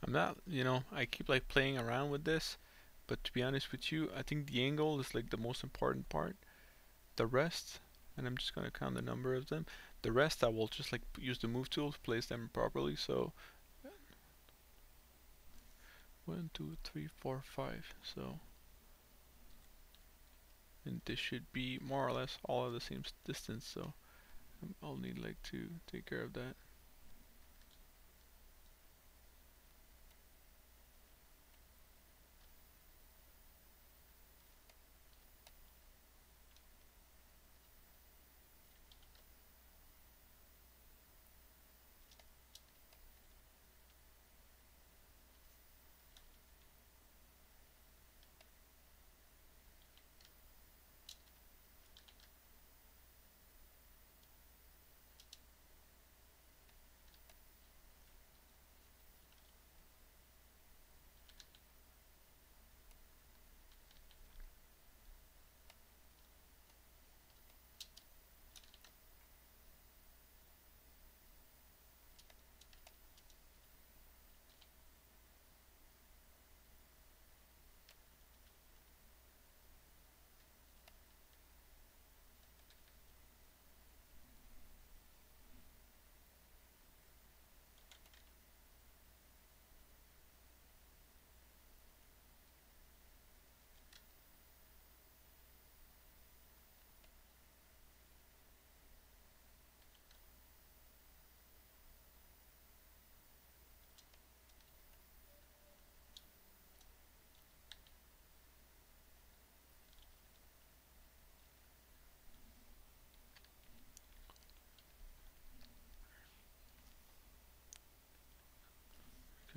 I'm not, I keep like playing around with this, but to be honest with you, I think the angle is like the most important part. The rest, and I'm just gonna count the number of them. The rest I will just like use the move tool to place them properly. So 1, 2, 3, 4, 5. So, and this should be more or less all of the same distance. So I'll need like to take care of that.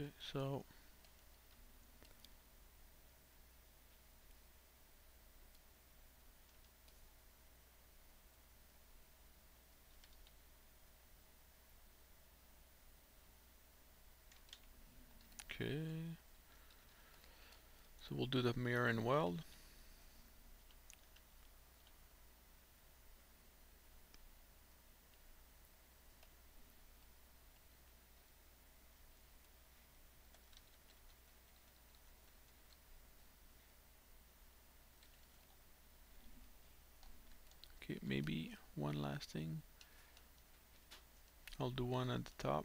Okay, so okay, so we'll do the mirror and weld. Okay, maybe one last thing. I'll do one at the top.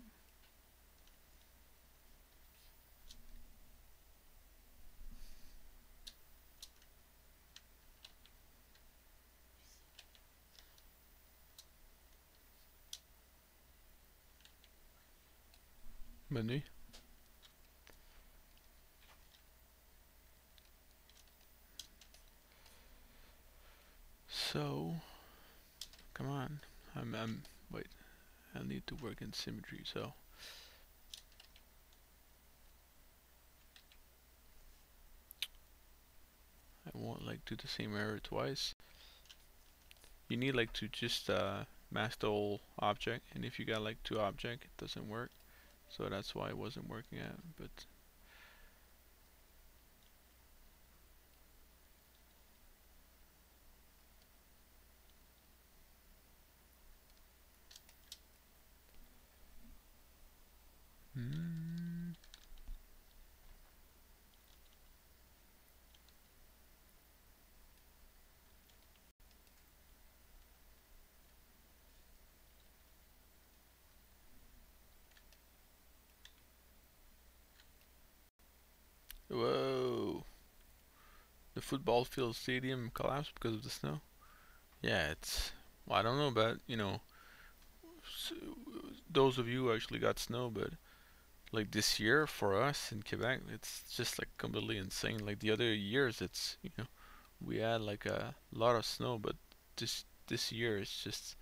Bonne nuit. So, come on. Wait. I need to work in symmetry, so. I won't like do the same error twice. You need like to just mask the whole object, and if you got like two objects, it doesn't work. So that's why it wasn't working out, but. Whoa. The football field stadium collapsed because of the snow? Yeah, it's. Well, I don't know about, those of you who actually got snow, but like this year for us in Quebec, it's just like completely insane. Like the other years, we had like a lot of snow, but this year it's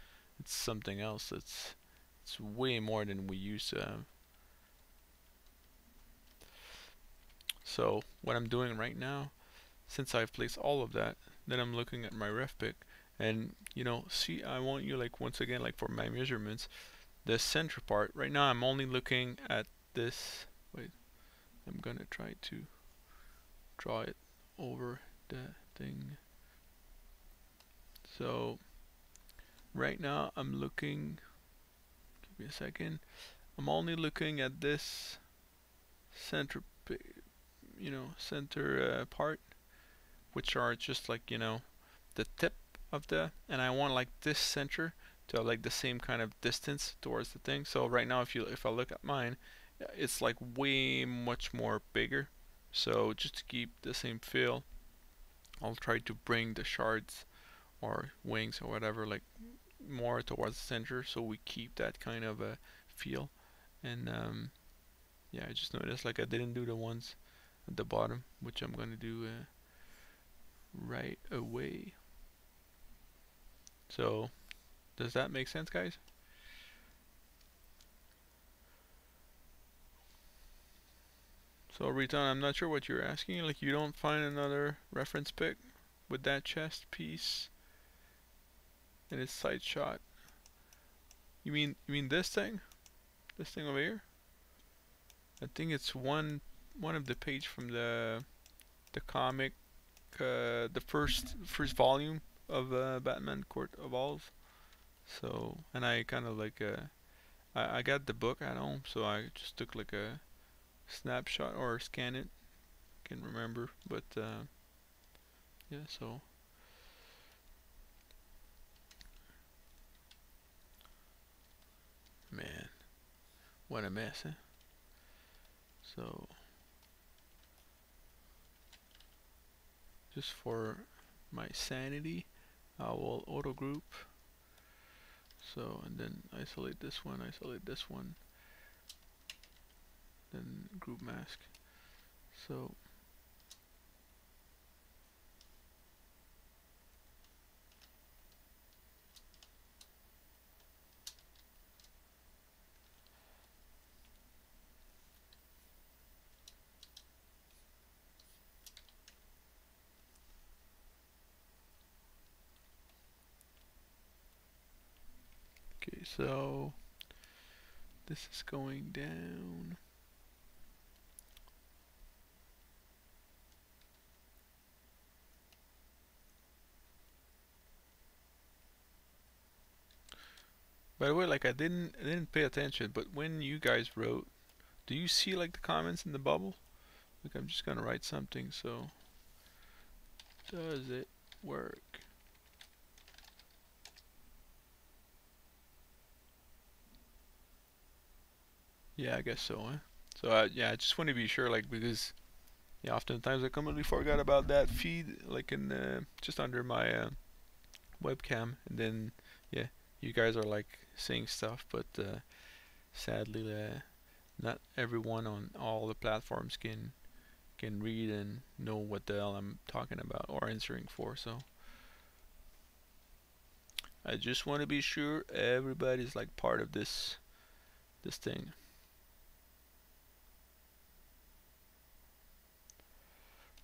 something else. It's way more than we used to have. So what I'm doing right now, since I've placed all of that, then I'm looking at my ref pick, and see, I want you like once again like for my measurements, the center part. Right now I'm only looking at this. Wait, I'm gonna try to draw it over the thing. So right now I'm looking, give me a second, I'm only looking at this center center part, which are just like the tip of the, and I want like this center to have like the same kind of distance towards the thing. So right now if I look at mine, it's like way much more bigger. So just to keep the same feel, I'll try to bring the shards or wings or whatever like more towards the center, so we keep that kind of a feel. And yeah, I just noticed like I didn't do the ones at the bottom, which I'm gonna do right away. So does that make sense, guys? So Riton, I'm not sure what you're asking. Like you don't find another reference pic with that chest piece and its side shot. You mean this thing? This thing over here? I think it's one of the page from the comic, the first volume of Batman Court of Owls. So, and I kind of like I got the book at home, so I just took like a snapshot or scan it. Can't remember, but yeah. So man, what a mess, eh? So just for my sanity, I will auto group. So and then isolate this one, then group mask. So so this is going down. By the way, like I didn't pay attention, but when you guys wrote, do you see like the comments in the bubble? Like I'm just gonna write something, so does it work? Yeah, I guess so, huh? So yeah, I just want to be sure, like, because yeah, oftentimes I completely forgot about that feed, like in just under my webcam, and then yeah, you guys are like saying stuff, but sadly, not everyone on all the platforms can read and know what the hell I'm talking about or answering for. So I just want to be sure everybody's like part of this thing.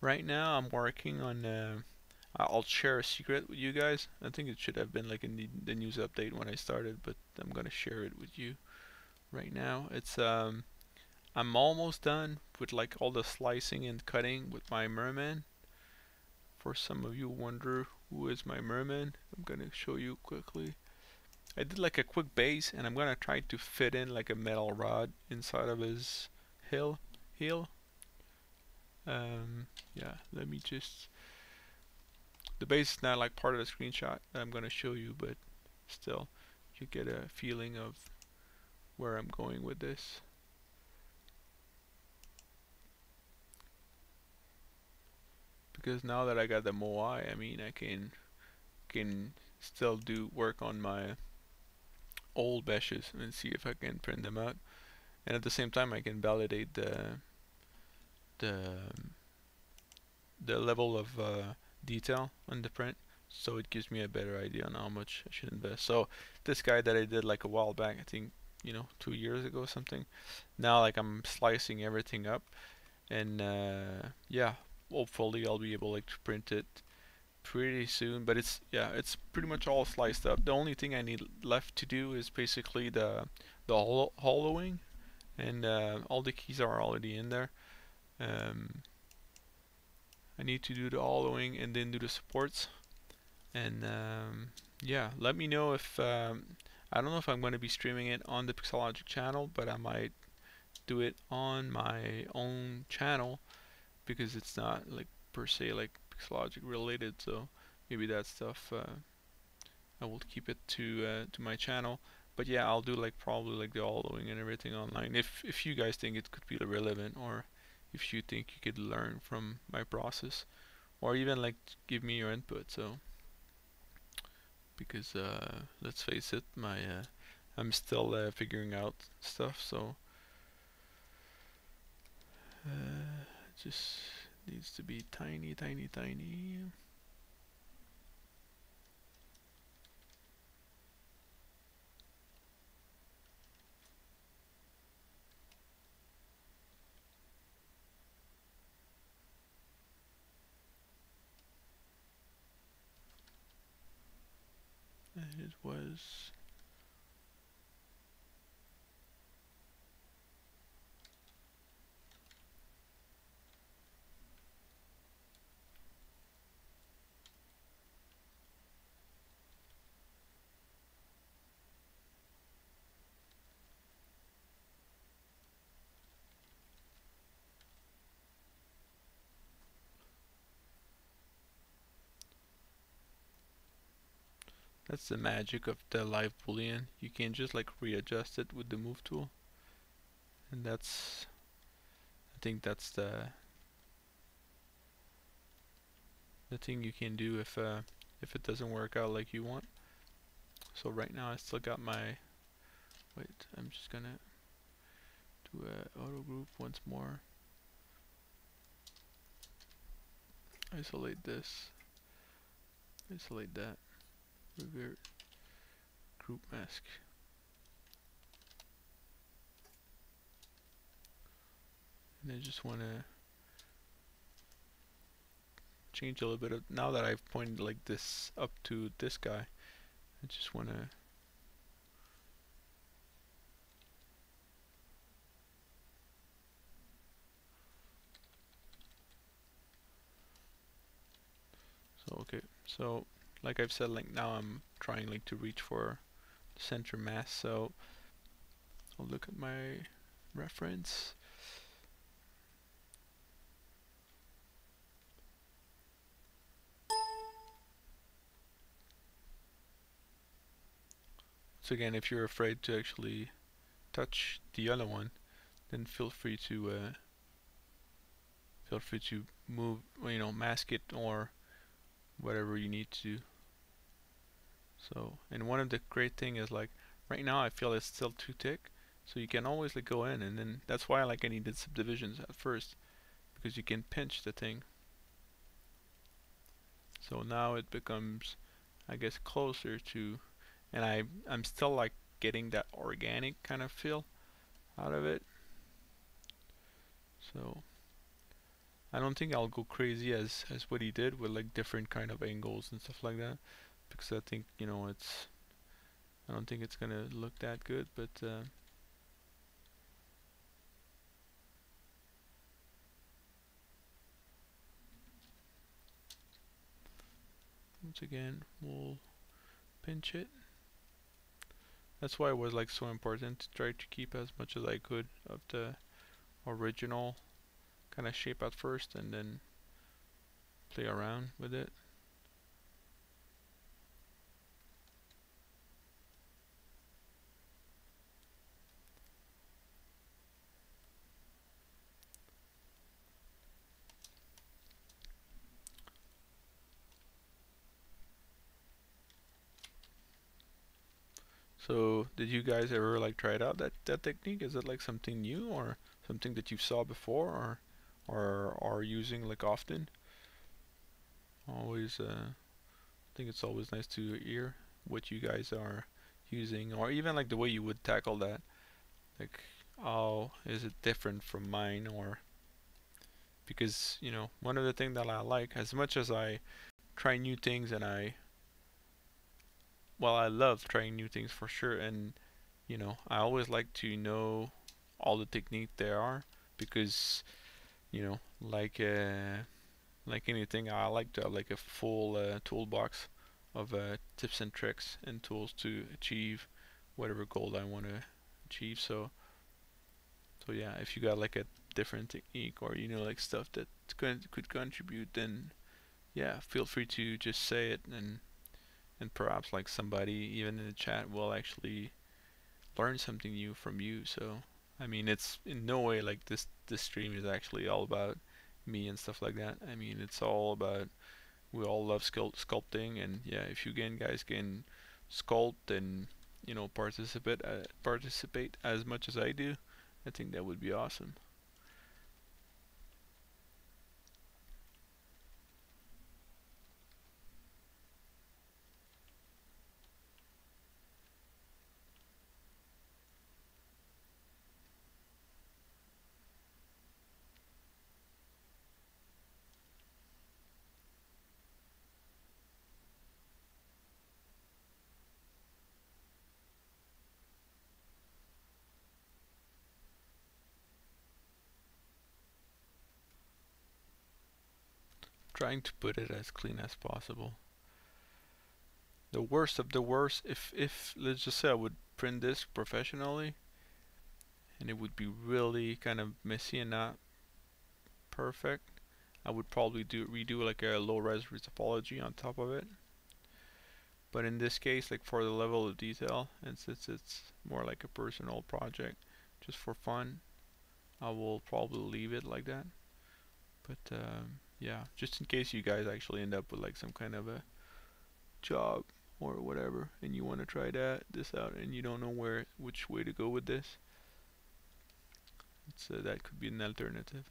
Right now, I'm working on. I'll share a secret with you guys. I think it should have been like in the news update when I started, but I'm gonna share it with you right now. It's I'm almost done with like all the slicing and cutting with my merman. For some of you who wonder who is my merman, I'm gonna show you quickly. I did like a quick base, and I'm gonna try to fit in like a metal rod inside of his heel. Yeah, let me just. The base is not like part of the screenshot that I'm gonna show you, but still, you get a feeling of where I'm going with this. Because now that I got the Moai, I mean, I can still do work on my old meshes and see if I can print them out. And at the same time, I can validate the the level of detail on the print, so it gives me a better idea on how much I should invest. So this guy that I did like a while back, I think 2 years ago or something. Now like I'm slicing everything up, and yeah, hopefully I'll be able like to print it pretty soon. But it's pretty much all sliced up. The only thing I need left to do is basically the hollowing, and all the keys are already in there. Um, I need to do the hollowing and then do the supports. And yeah, let me know if I don't know if I'm going to be streaming it on the Pixologic channel, but I might do it on my own channel because it's not like per se like Pixologic related. So maybe that stuff I will keep it to my channel. But yeah, I'll do like probably like the hollowing and everything online if you guys think it could be relevant, or if you think you could learn from my process, or even like give me your input. So because let's face it, my I'm still figuring out stuff, so just needs to be tiny, tiny, tiny. It was that's the magic of the live boolean. You can just like readjust it with the move tool, and I think that's the thing you can do if it doesn't work out like you want. So right now I still got my wait. I'm just gonna do a auto group once more. Isolate this. Isolate that. Revert. Group mask. And I just want to change a little bit of, now that I've pointed like this up to this guy, I just want to So okay, so like I've said, like now I'm trying like to reach for the center mass. So I'll look at my reference. So again, if you're afraid to actually touch the other one, then feel free to move, you know, mask it or whatever you need to do. So, and one of the great thing is like right now I feel it's still too thick, so you can always like go in, and then that's why like I needed subdivisions at first, because you can pinch the thing. So now it becomes, I guess, closer to, and I'm still like getting that organic kind of feel out of it. So I don't think I'll go crazy as what he did with like different kind of angles and stuff like that, because I think, you know, I don't think it's gonna look that good. But once again, we'll pinch it. That's why it was like so important to try to keep as much as I could of the original kind of shape at first, and then play around with it. So did you guys ever like try it out, that technique? Is it like something new or something that you saw before, or are using like often? Always think it's always nice to hear what you guys are using, or even like the way you would tackle that. Like, how is it different from mine? Or because, you know, one of the things that I like, as much as I try new things, and I love trying new things for sure, and you know, I always like to know all the technique there are, because, you know, like anything, I like to have like a full toolbox of tips and tricks and tools to achieve whatever goal I want to achieve. So yeah, if you got like a different technique, or you know, like stuff that could contribute, then yeah, feel free to just say it, and perhaps like somebody even in the chat will actually learn something new from you. So I mean, it's in no way like this stream is actually all about me and stuff like that. I mean, it's all about, we all love sculpting, and yeah, if you guys can sculpt and, you know, participate as much as I do, I think that would be awesome. Trying to put it as clean as possible. The worst of the worst, if let's just say I would print this professionally, and it would be really kind of messy and not perfect, I would probably redo like a low res topology on top of it. But in this case, like for the level of detail, and since it's more like a personal project, just for fun, I will probably leave it like that. But yeah, just in case you guys actually end up with like some kind of a job or whatever, and you want to try this out, and you don't know which way to go with this, that could be an alternative.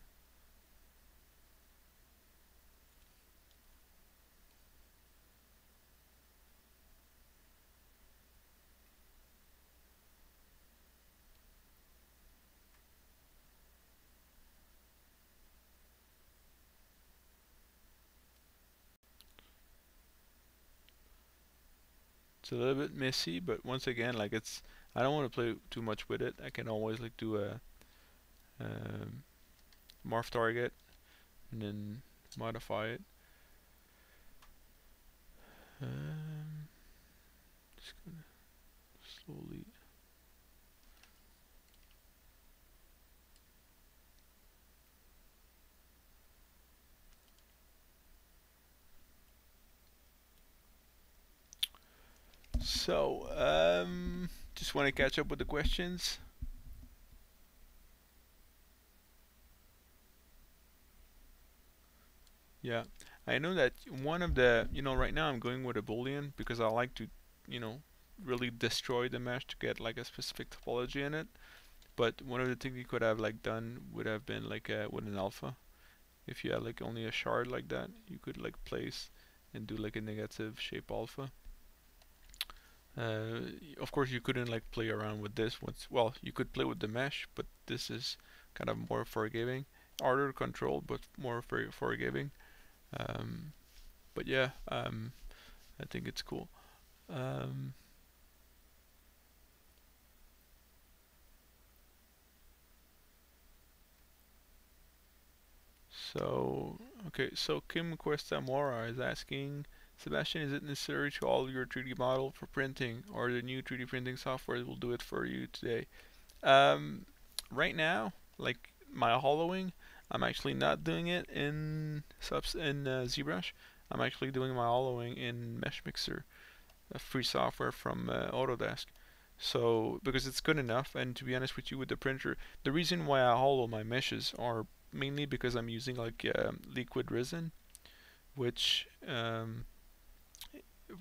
It's a little bit messy, but once again, like I don't want to play too much with it. I can always like do a um, morph target and then modify it. Just gonna slowly. So, just want to catch up with the questions. Yeah, I know that one of the, right now I'm going with a boolean because I like to, you know, really destroy the mesh to get like a specific topology in it. But one of the things you could have like done would have been like with an alpha. If you had like only a shard like that, you could like place and do like a negative shape alpha. Of course, you couldn't like play around with this once. Well, you could play with the mesh, but this is kind of more forgiving, harder to control, but more forgiving. Um, but yeah, I think it's cool. Um, so okay, so Kim Cuesta Mora is asking, Sebastian, is it necessary to alter your 3D model for printing, or the new 3D printing software will do it for you today? Um, right now, like my hollowing, I'm actually not doing it in ZBrush. I'm actually doing my hollowing in Mesh Mixer, a free software from Autodesk. So because it's good enough, and to be honest with you, with the printer, the reason why I hollow my meshes are mainly because I'm using like liquid resin, which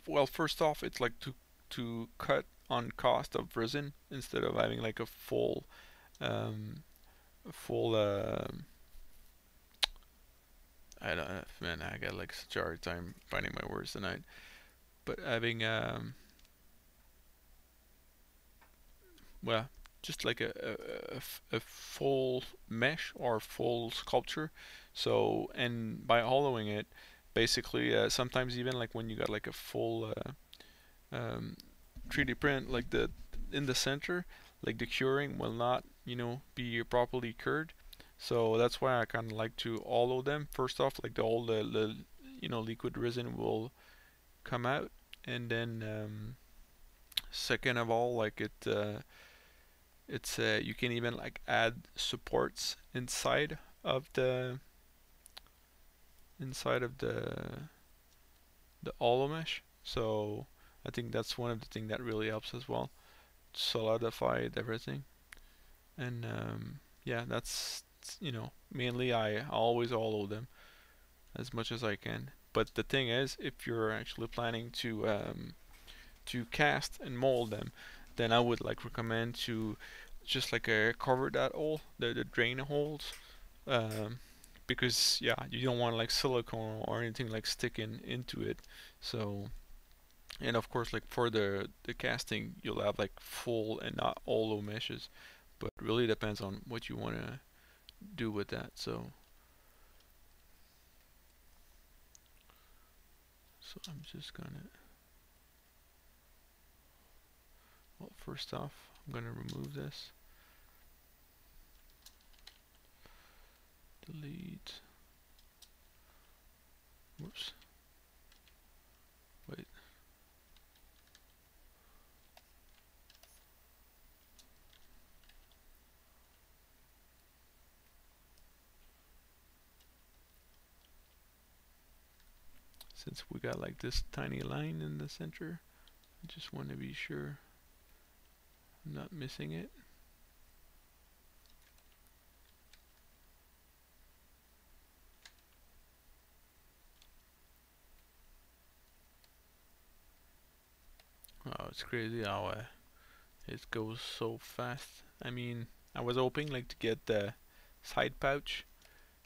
well, first off, it's like to cut on cost of resin instead of having like a um, full I don't know, man, I got like such a hard time finding my words tonight. But having well, just like a full mesh or full sculpture. So, and by hollowing it, basically, sometimes even like when you got like a full 3D print, like the in the center, like the curing will not, be properly cured. So that's why I kind of like to hollow them. First off, like all the liquid resin will come out, and then second of all, like it's you can even like add supports inside of the hollow mesh. So I think that's one of the things that really helps as well. Solidified everything, and yeah, that's mainly I always hollow them as much as I can. But the thing is, if you're actually planning to cast and mold them, then I would like recommend to just like cover that hole, the drain holes, um, because yeah, you don't want like silicone or anything like sticking into it. So, and of course, like for the casting, you'll have like full and not hollow meshes, but it really depends on what you want to do with that. So I'm just gonna, well, first off, I'm gonna remove this, delete. Whoops. Wait. Since we got like this tiny line in the center, I just want to be sure I'm not missing it. Oh, it's crazy how it goes so fast. I mean, I was hoping like to get the side pouch.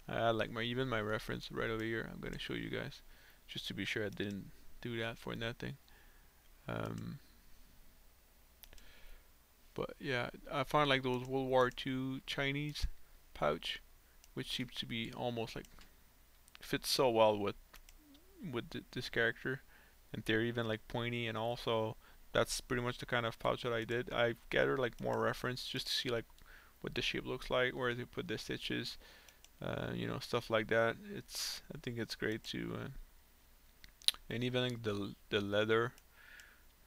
Like even my reference right over here. I'm gonna show you guys, just to be sure I didn't do that for nothing. Um, but yeah, I found like those World War II Chinese pouch, which seems to be almost like fits so well with this character, and they're even like pointy and also that's pretty much the kind of pouch that I did. I gathered like more reference just to see like what the shape looks like, where they put the stitches, stuff like that. I think it's great and even like the leather,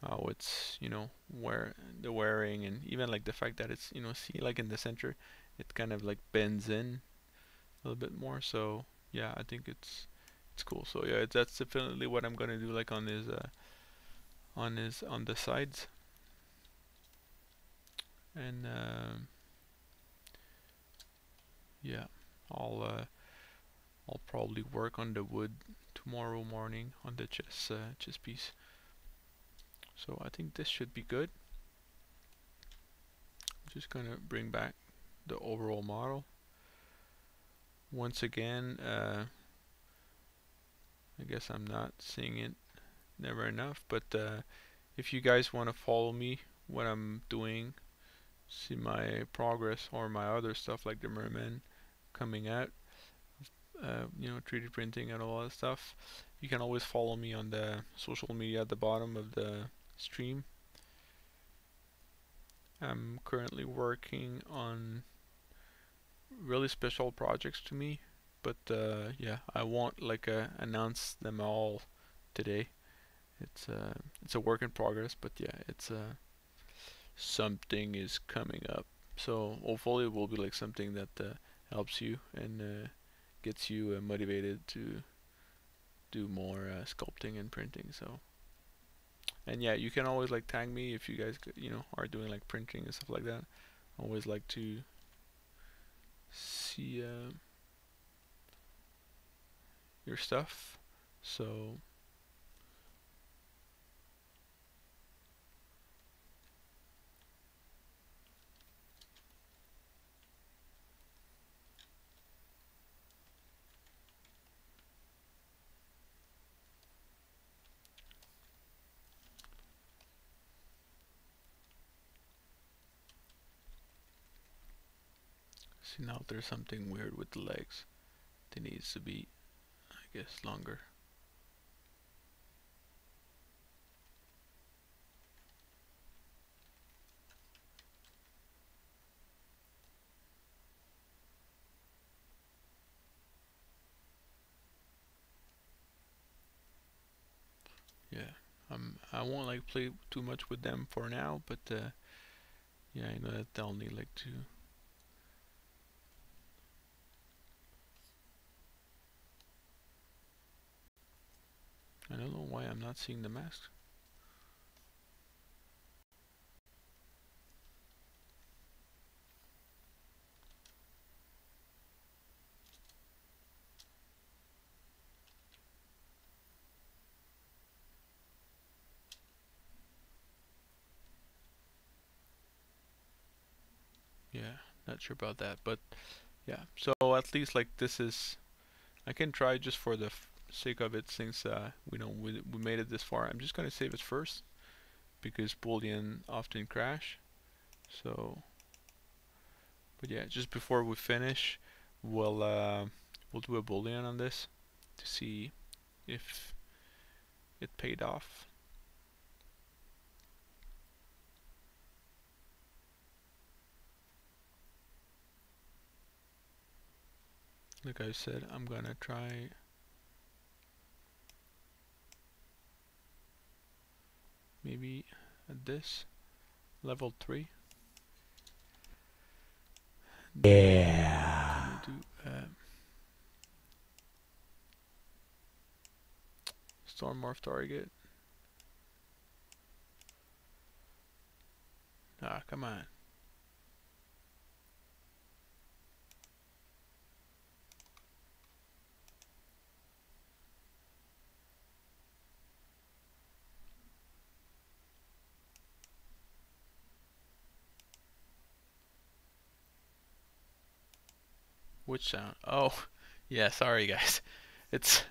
how it's, you know, where the wearing, and even like the fact that it's, you know, see like in the center, it kind of like bends in a little bit more. So yeah, I think it's cool. So yeah, that's definitely what I'm gonna do, like on the sides. And yeah, I'll uh, I'll probably work on the wood tomorrow morning on the chess piece. So I think this should be good. I'm just gonna bring back the overall model once again. I guess I'm not seeing it never enough, but if you guys want to follow me what I'm doing, see my progress or my other stuff like the merman coming out, you know, 3D printing and all that stuff, you can always follow me on the social media at the bottom of the stream. I'm currently working on really special projects to me, but yeah, I won't like announce them all today. It's a work in progress, but yeah, it's something is coming up. So hopefully it will be like something that helps you and gets you motivated to do more sculpting and printing. So, and yeah, you can always like tag me if you guys, you know, are doing like printing and stuff like that. I always like to see your stuff. So see, now there's something weird with the legs. It needs to be, I guess, longer. Yeah, I won't like play too much with them for now, but yeah, I know that they'll need like to. I don't know why I'm not seeing the mask. Yeah, not sure about that, but yeah. So at least like this is, I can try just for the sake of it, since we know we made it this far. I'm just gonna save it first because boolean often crash. So, but yeah, just before we finish, we'll do a boolean on this to see if it paid off. Like I said, I'm gonna try maybe at this level 3. Yeah. Do storm morph target. Ah, come on. Which sound? Oh, yeah. Sorry, guys. It's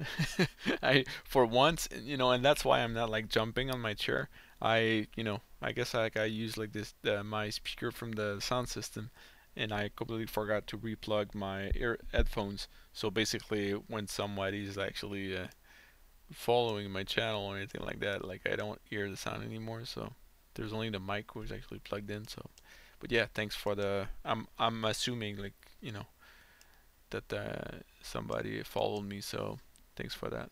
I for once, you know, and that's why I'm not like jumping on my chair. You know, I guess like I use like this my speaker from the sound system, and I completely forgot to replug my ear headphones. So basically, when somebody's actually following my channel or anything like that, like I don't hear the sound anymore. So there's only the mic was actually plugged in. So, but yeah, thanks for the. I'm assuming like, you know, that somebody followed me, so thanks for that.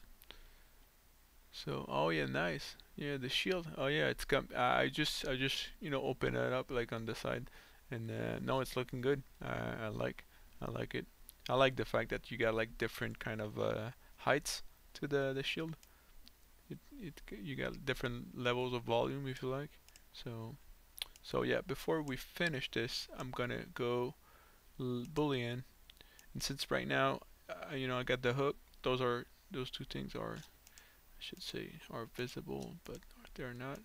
So, oh yeah, nice. Yeah, the shield. Oh yeah, it's come. I just open it up like on the side, and no, it's looking good. I like it. I like the fact that you got like different kind of heights to the shield. You got different levels of volume if you like. So yeah, before we finish this, I'm gonna go boolean, and since right now, I got the hook. Those two things are, I should say, are visible, but they're not.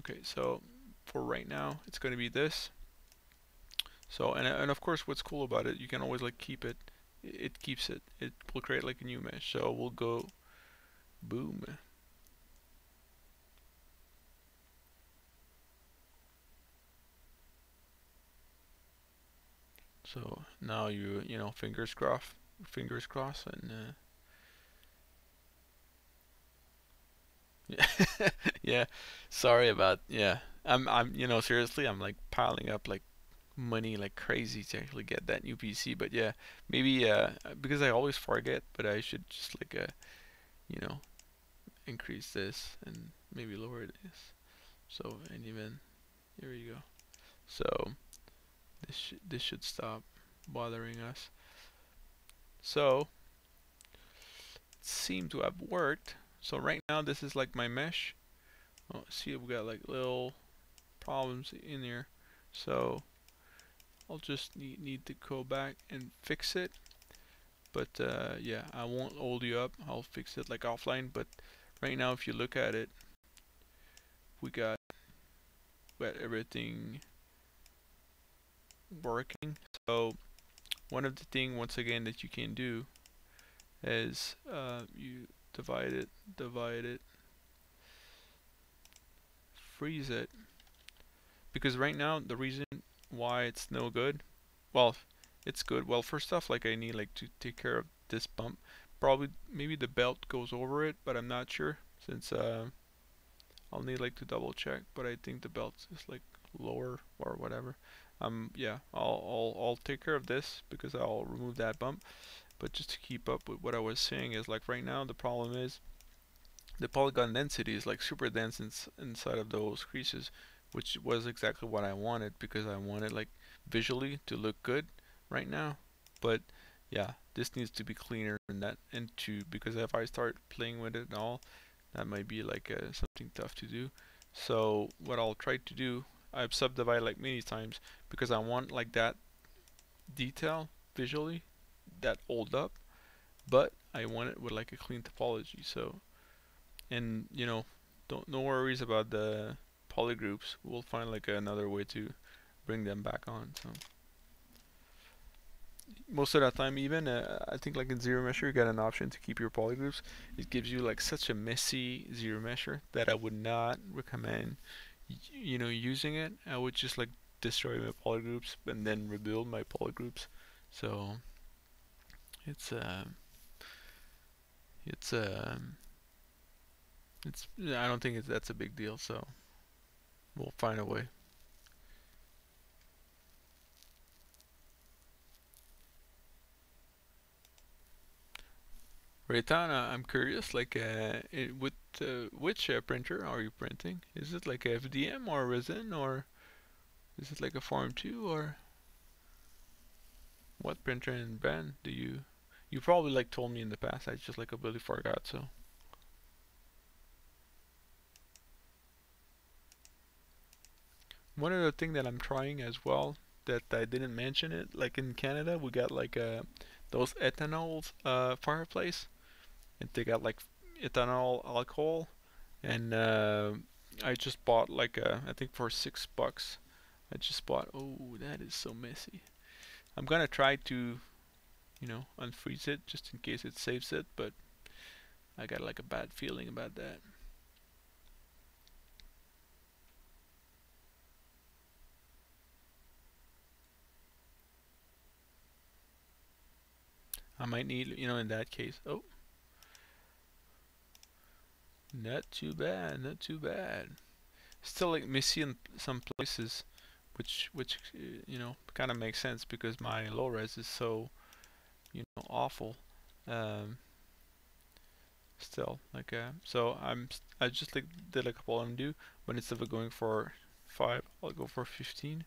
Okay, so for right now, it's going to be this. So, and of course, what's cool about it, you can always like keep it. It keeps it. It will create like a new mesh. So we'll go boom. So now fingers crossed, and yeah, yeah. Sorry about yeah. Seriously, I'm like piling up like money like crazy to actually get that new PC. But yeah, maybe because I always forget, but I should just like you know increase this and maybe lower this. So and even here we go. So this should stop bothering us. So it seemed to have worked. So right now this is like my mesh. Oh, see, we got like little problems in here. So I'll just need to go back and fix it. But yeah, I won't hold you up. I'll fix it like offline. But right now, if you look at it, we got everything working. So one of the thing once again that you can do is you divide it, freeze it. Because right now the reason why it's no good, well, it's good. Well, first off, like I need like to take care of this bump. Probably maybe the belt goes over it, but I'm not sure since I'll need like to double check, but I think the belt is like lower or whatever. Yeah, I'll take care of this because I'll remove that bump. But just to keep up with what I was saying is like right now the problem is the polygon density is like super dense inside of those creases, which was exactly what I wanted because I wanted like visually to look good right now. But yeah, this needs to be cleaner than that, and to because if I start playing with it and all, that might be like something tough to do. So what I'll try to do, I've subdivided like many times because I want like that detail visually that hold up, but I want it with like a clean topology. So and don't no worries about the polygroups. We'll find like another way to bring them back on. So most of the time, even I think like in zero measure, you got an option to keep your polygroups. It gives you like such a messy zero measure that I would not recommend using it. I would just like destroy my polygroups and then rebuild my polygroups. So it's it's I don't think that's a big deal. So we'll find a way. Raytana, I'm curious, like, with which printer are you printing? Is it like a FDM or resin, or is it like a Form 2, or what printer and brand do you? You probably like told me in the past. I just like completely forgot. So one other thing that I'm trying as well that I didn't mention it, like in Canada, we got like those ethanol fireplace, and they got like ethanol alcohol, and I just bought like I think for $6. I just bought. Oh, that is so messy. I'm gonna try to, unfreeze it just in case it saves it, but I got like a bad feeling about that. I might need, in that case. Oh, not too bad, not too bad. Still like messy in some places, which kind of makes sense because my low res is so awful. Um, still. Like so I just like did a couple undo, but instead of going for 5, I'll go for 15,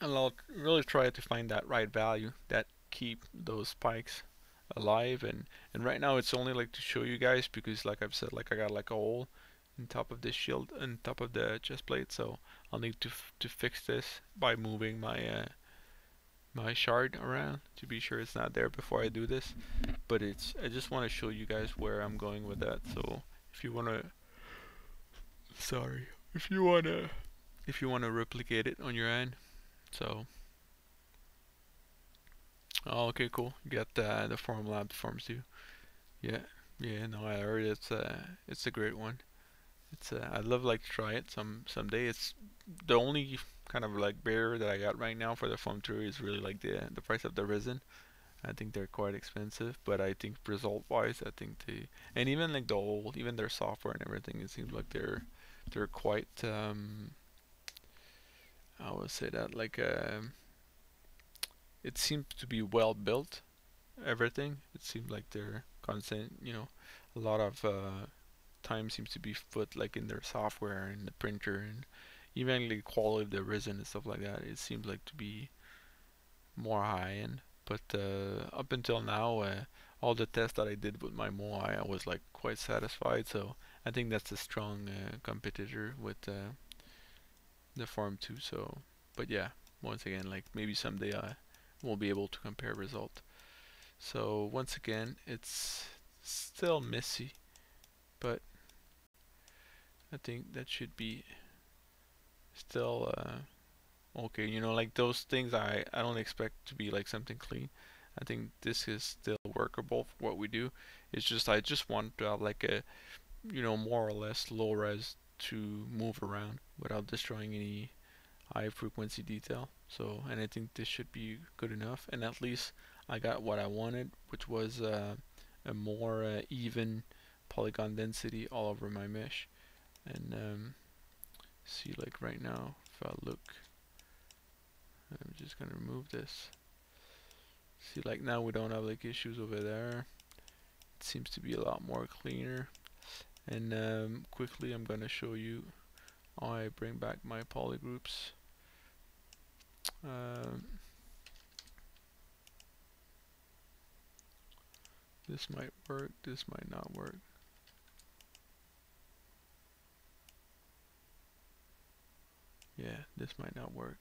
and I'll really try to find that right value that keep those spikes alive. And right now it's only like to show you guys, because like I've said, like I got like a hole in top of this shield, on top of the chest plate, so I'll need to fix this by moving my shard around to be sure it's not there before I do this. But I just want to show you guys where I'm going with that. So if you wanna, sorry, if you wanna replicate it on your end, so oh, okay, cool. You got the form lab forms too. Yeah, yeah. No, I heard it's a great one. I'd love like to try it someday. It's the only kind of like barrier that I got right now for the foam tour is really like the price of the resin. I think they're quite expensive, but I think result wise, I think and even like the whole, even their software and everything, it seems like they're quite I would say that like it seems to be well built. Everything, it seems like they're constant. A lot of time seems to be put like in their software and the printer, and even the quality of the resin and stuff like that. It seems like to be more high end. But up until now, all the tests that I did with my Moai, I was like quite satisfied. So I think that's a strong competitor with the Farm 2. So, but yeah, once again, like maybe someday I will be able to compare result. So once again, it's still messy, but I think that should be still okay. Like those things, I don't expect to be like something clean. I think this is still workable for what we do. It's just I just want to have like a more or less low res to move around without destroying any high frequency detail. So, and I think this should be good enough. And at least I got what I wanted, which was a more even polygon density all over my mesh. And see, like right now, if I look, I'm just gonna remove this. See, like now we don't have like issues over there. It seems to be a lot more cleaner. And quickly, I'm gonna show you how I bring back my polygroups. This might work, this might not work. Yeah, this might not work.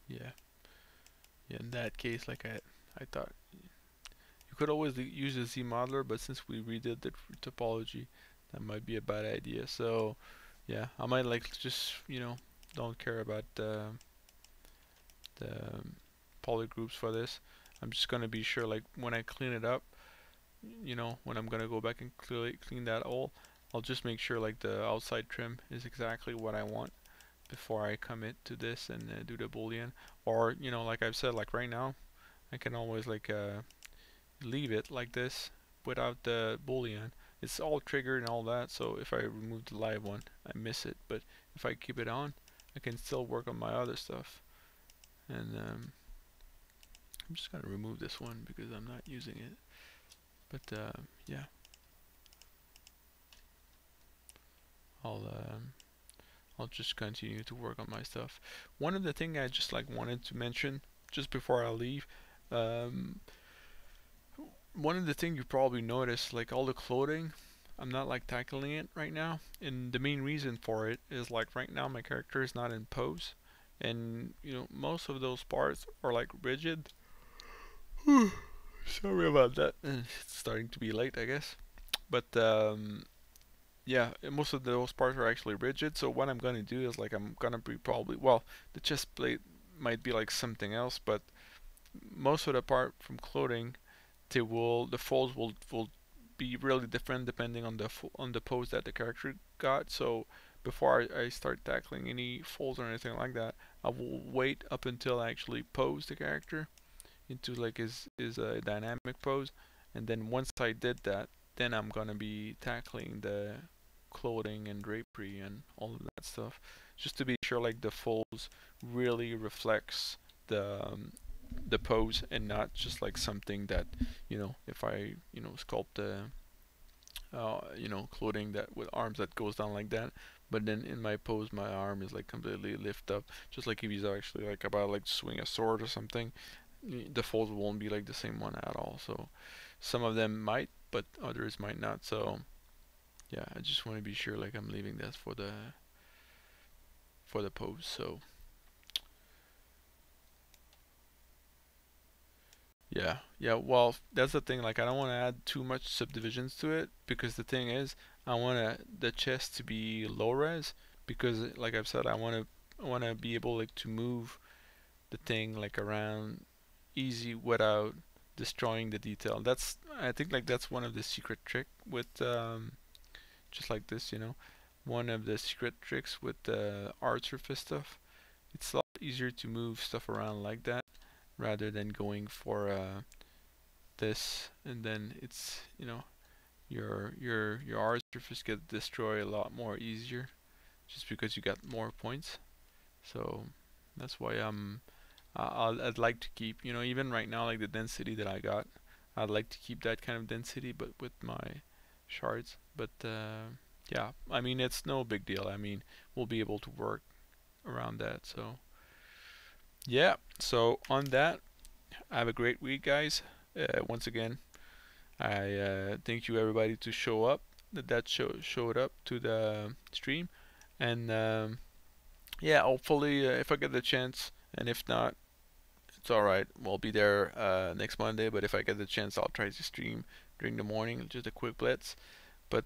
Yeah. Yeah, in that case, like I thought you could always use a Z modeler, but since we redid the topology, that might be a bad idea. So yeah, I might like just don't care about the polygroups for this. I'm just gonna be sure, like when I clean it up, when I'm gonna go back and clean that all, I'll just make sure like the outside trim is exactly what I want before I commit to this and do the boolean. Or like I've said, like right now I can always like leave it like this without the boolean. It's all triggered and all that, so if I remove the live one I miss it, but if I keep it on I can still work on my other stuff. And I'm just gonna remove this one because I'm not using it. But yeah, I'll just continue to work on my stuff. One of the things I just like wanted to mention just before I leave, um, one of the things you probably noticed, like all the clothing, I'm not like tackling it right now, and the main reason for it is like right now my character is not in pose, and most of those parts are like rigid. Sorry about that. It's starting to be late, I guess. But yeah, most of those parts are actually rigid. So what I'm gonna do is like I'm gonna be probably, well, the chest plate might be like something else, but most of the part from clothing, the folds will be really different depending on the pose that the character got. So before I start tackling any folds or anything like that, I will wait up until I actually pose the character into like his dynamic pose, And then once I did that, then I'm gonna be tackling the clothing and drapery and all of that stuff, just to be sure like the folds really reflects the pose and not just like something that, if I sculpt the clothing that with arms that goes down like that, but then in my pose my arm is like completely lift up, just like if he's actually like about like to swing a sword or something, the folds won't be like the same one at all. So some of them might, but others might not. So yeah, I just want to be sure like I'm leaving that for the pose. So yeah, well, that's the thing, like I don't want to add too much subdivisions to it, because the thing is I want the chest to be low res, because like I've said, I want to be able like to move the thing like around easy without destroying the detail. I think like that's one of the secret trick with just like this, one of the secret tricks with the art surface stuff. It's a lot easier to move stuff around like that rather than going for this, and then it's your art surface get destroyed a lot more easier just because you got more points. So that's why I'd like to keep, even right now, like the density that I got, I'd like to keep that kind of density, but with my shards. But yeah, I mean it's no big deal. I mean we'll be able to work around that. So yeah. So on that, have a great week, guys. Once again, I thank you everybody to show up. Showed up to the stream, and yeah, hopefully if I get the chance, and if not, it's all right. We'll be there next Monday. But if I get the chance, I'll try to stream during the morning, just a quick blitz. But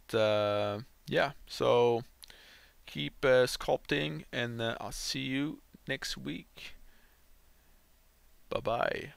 yeah, so keep sculpting, and I'll see you next week. Bye bye.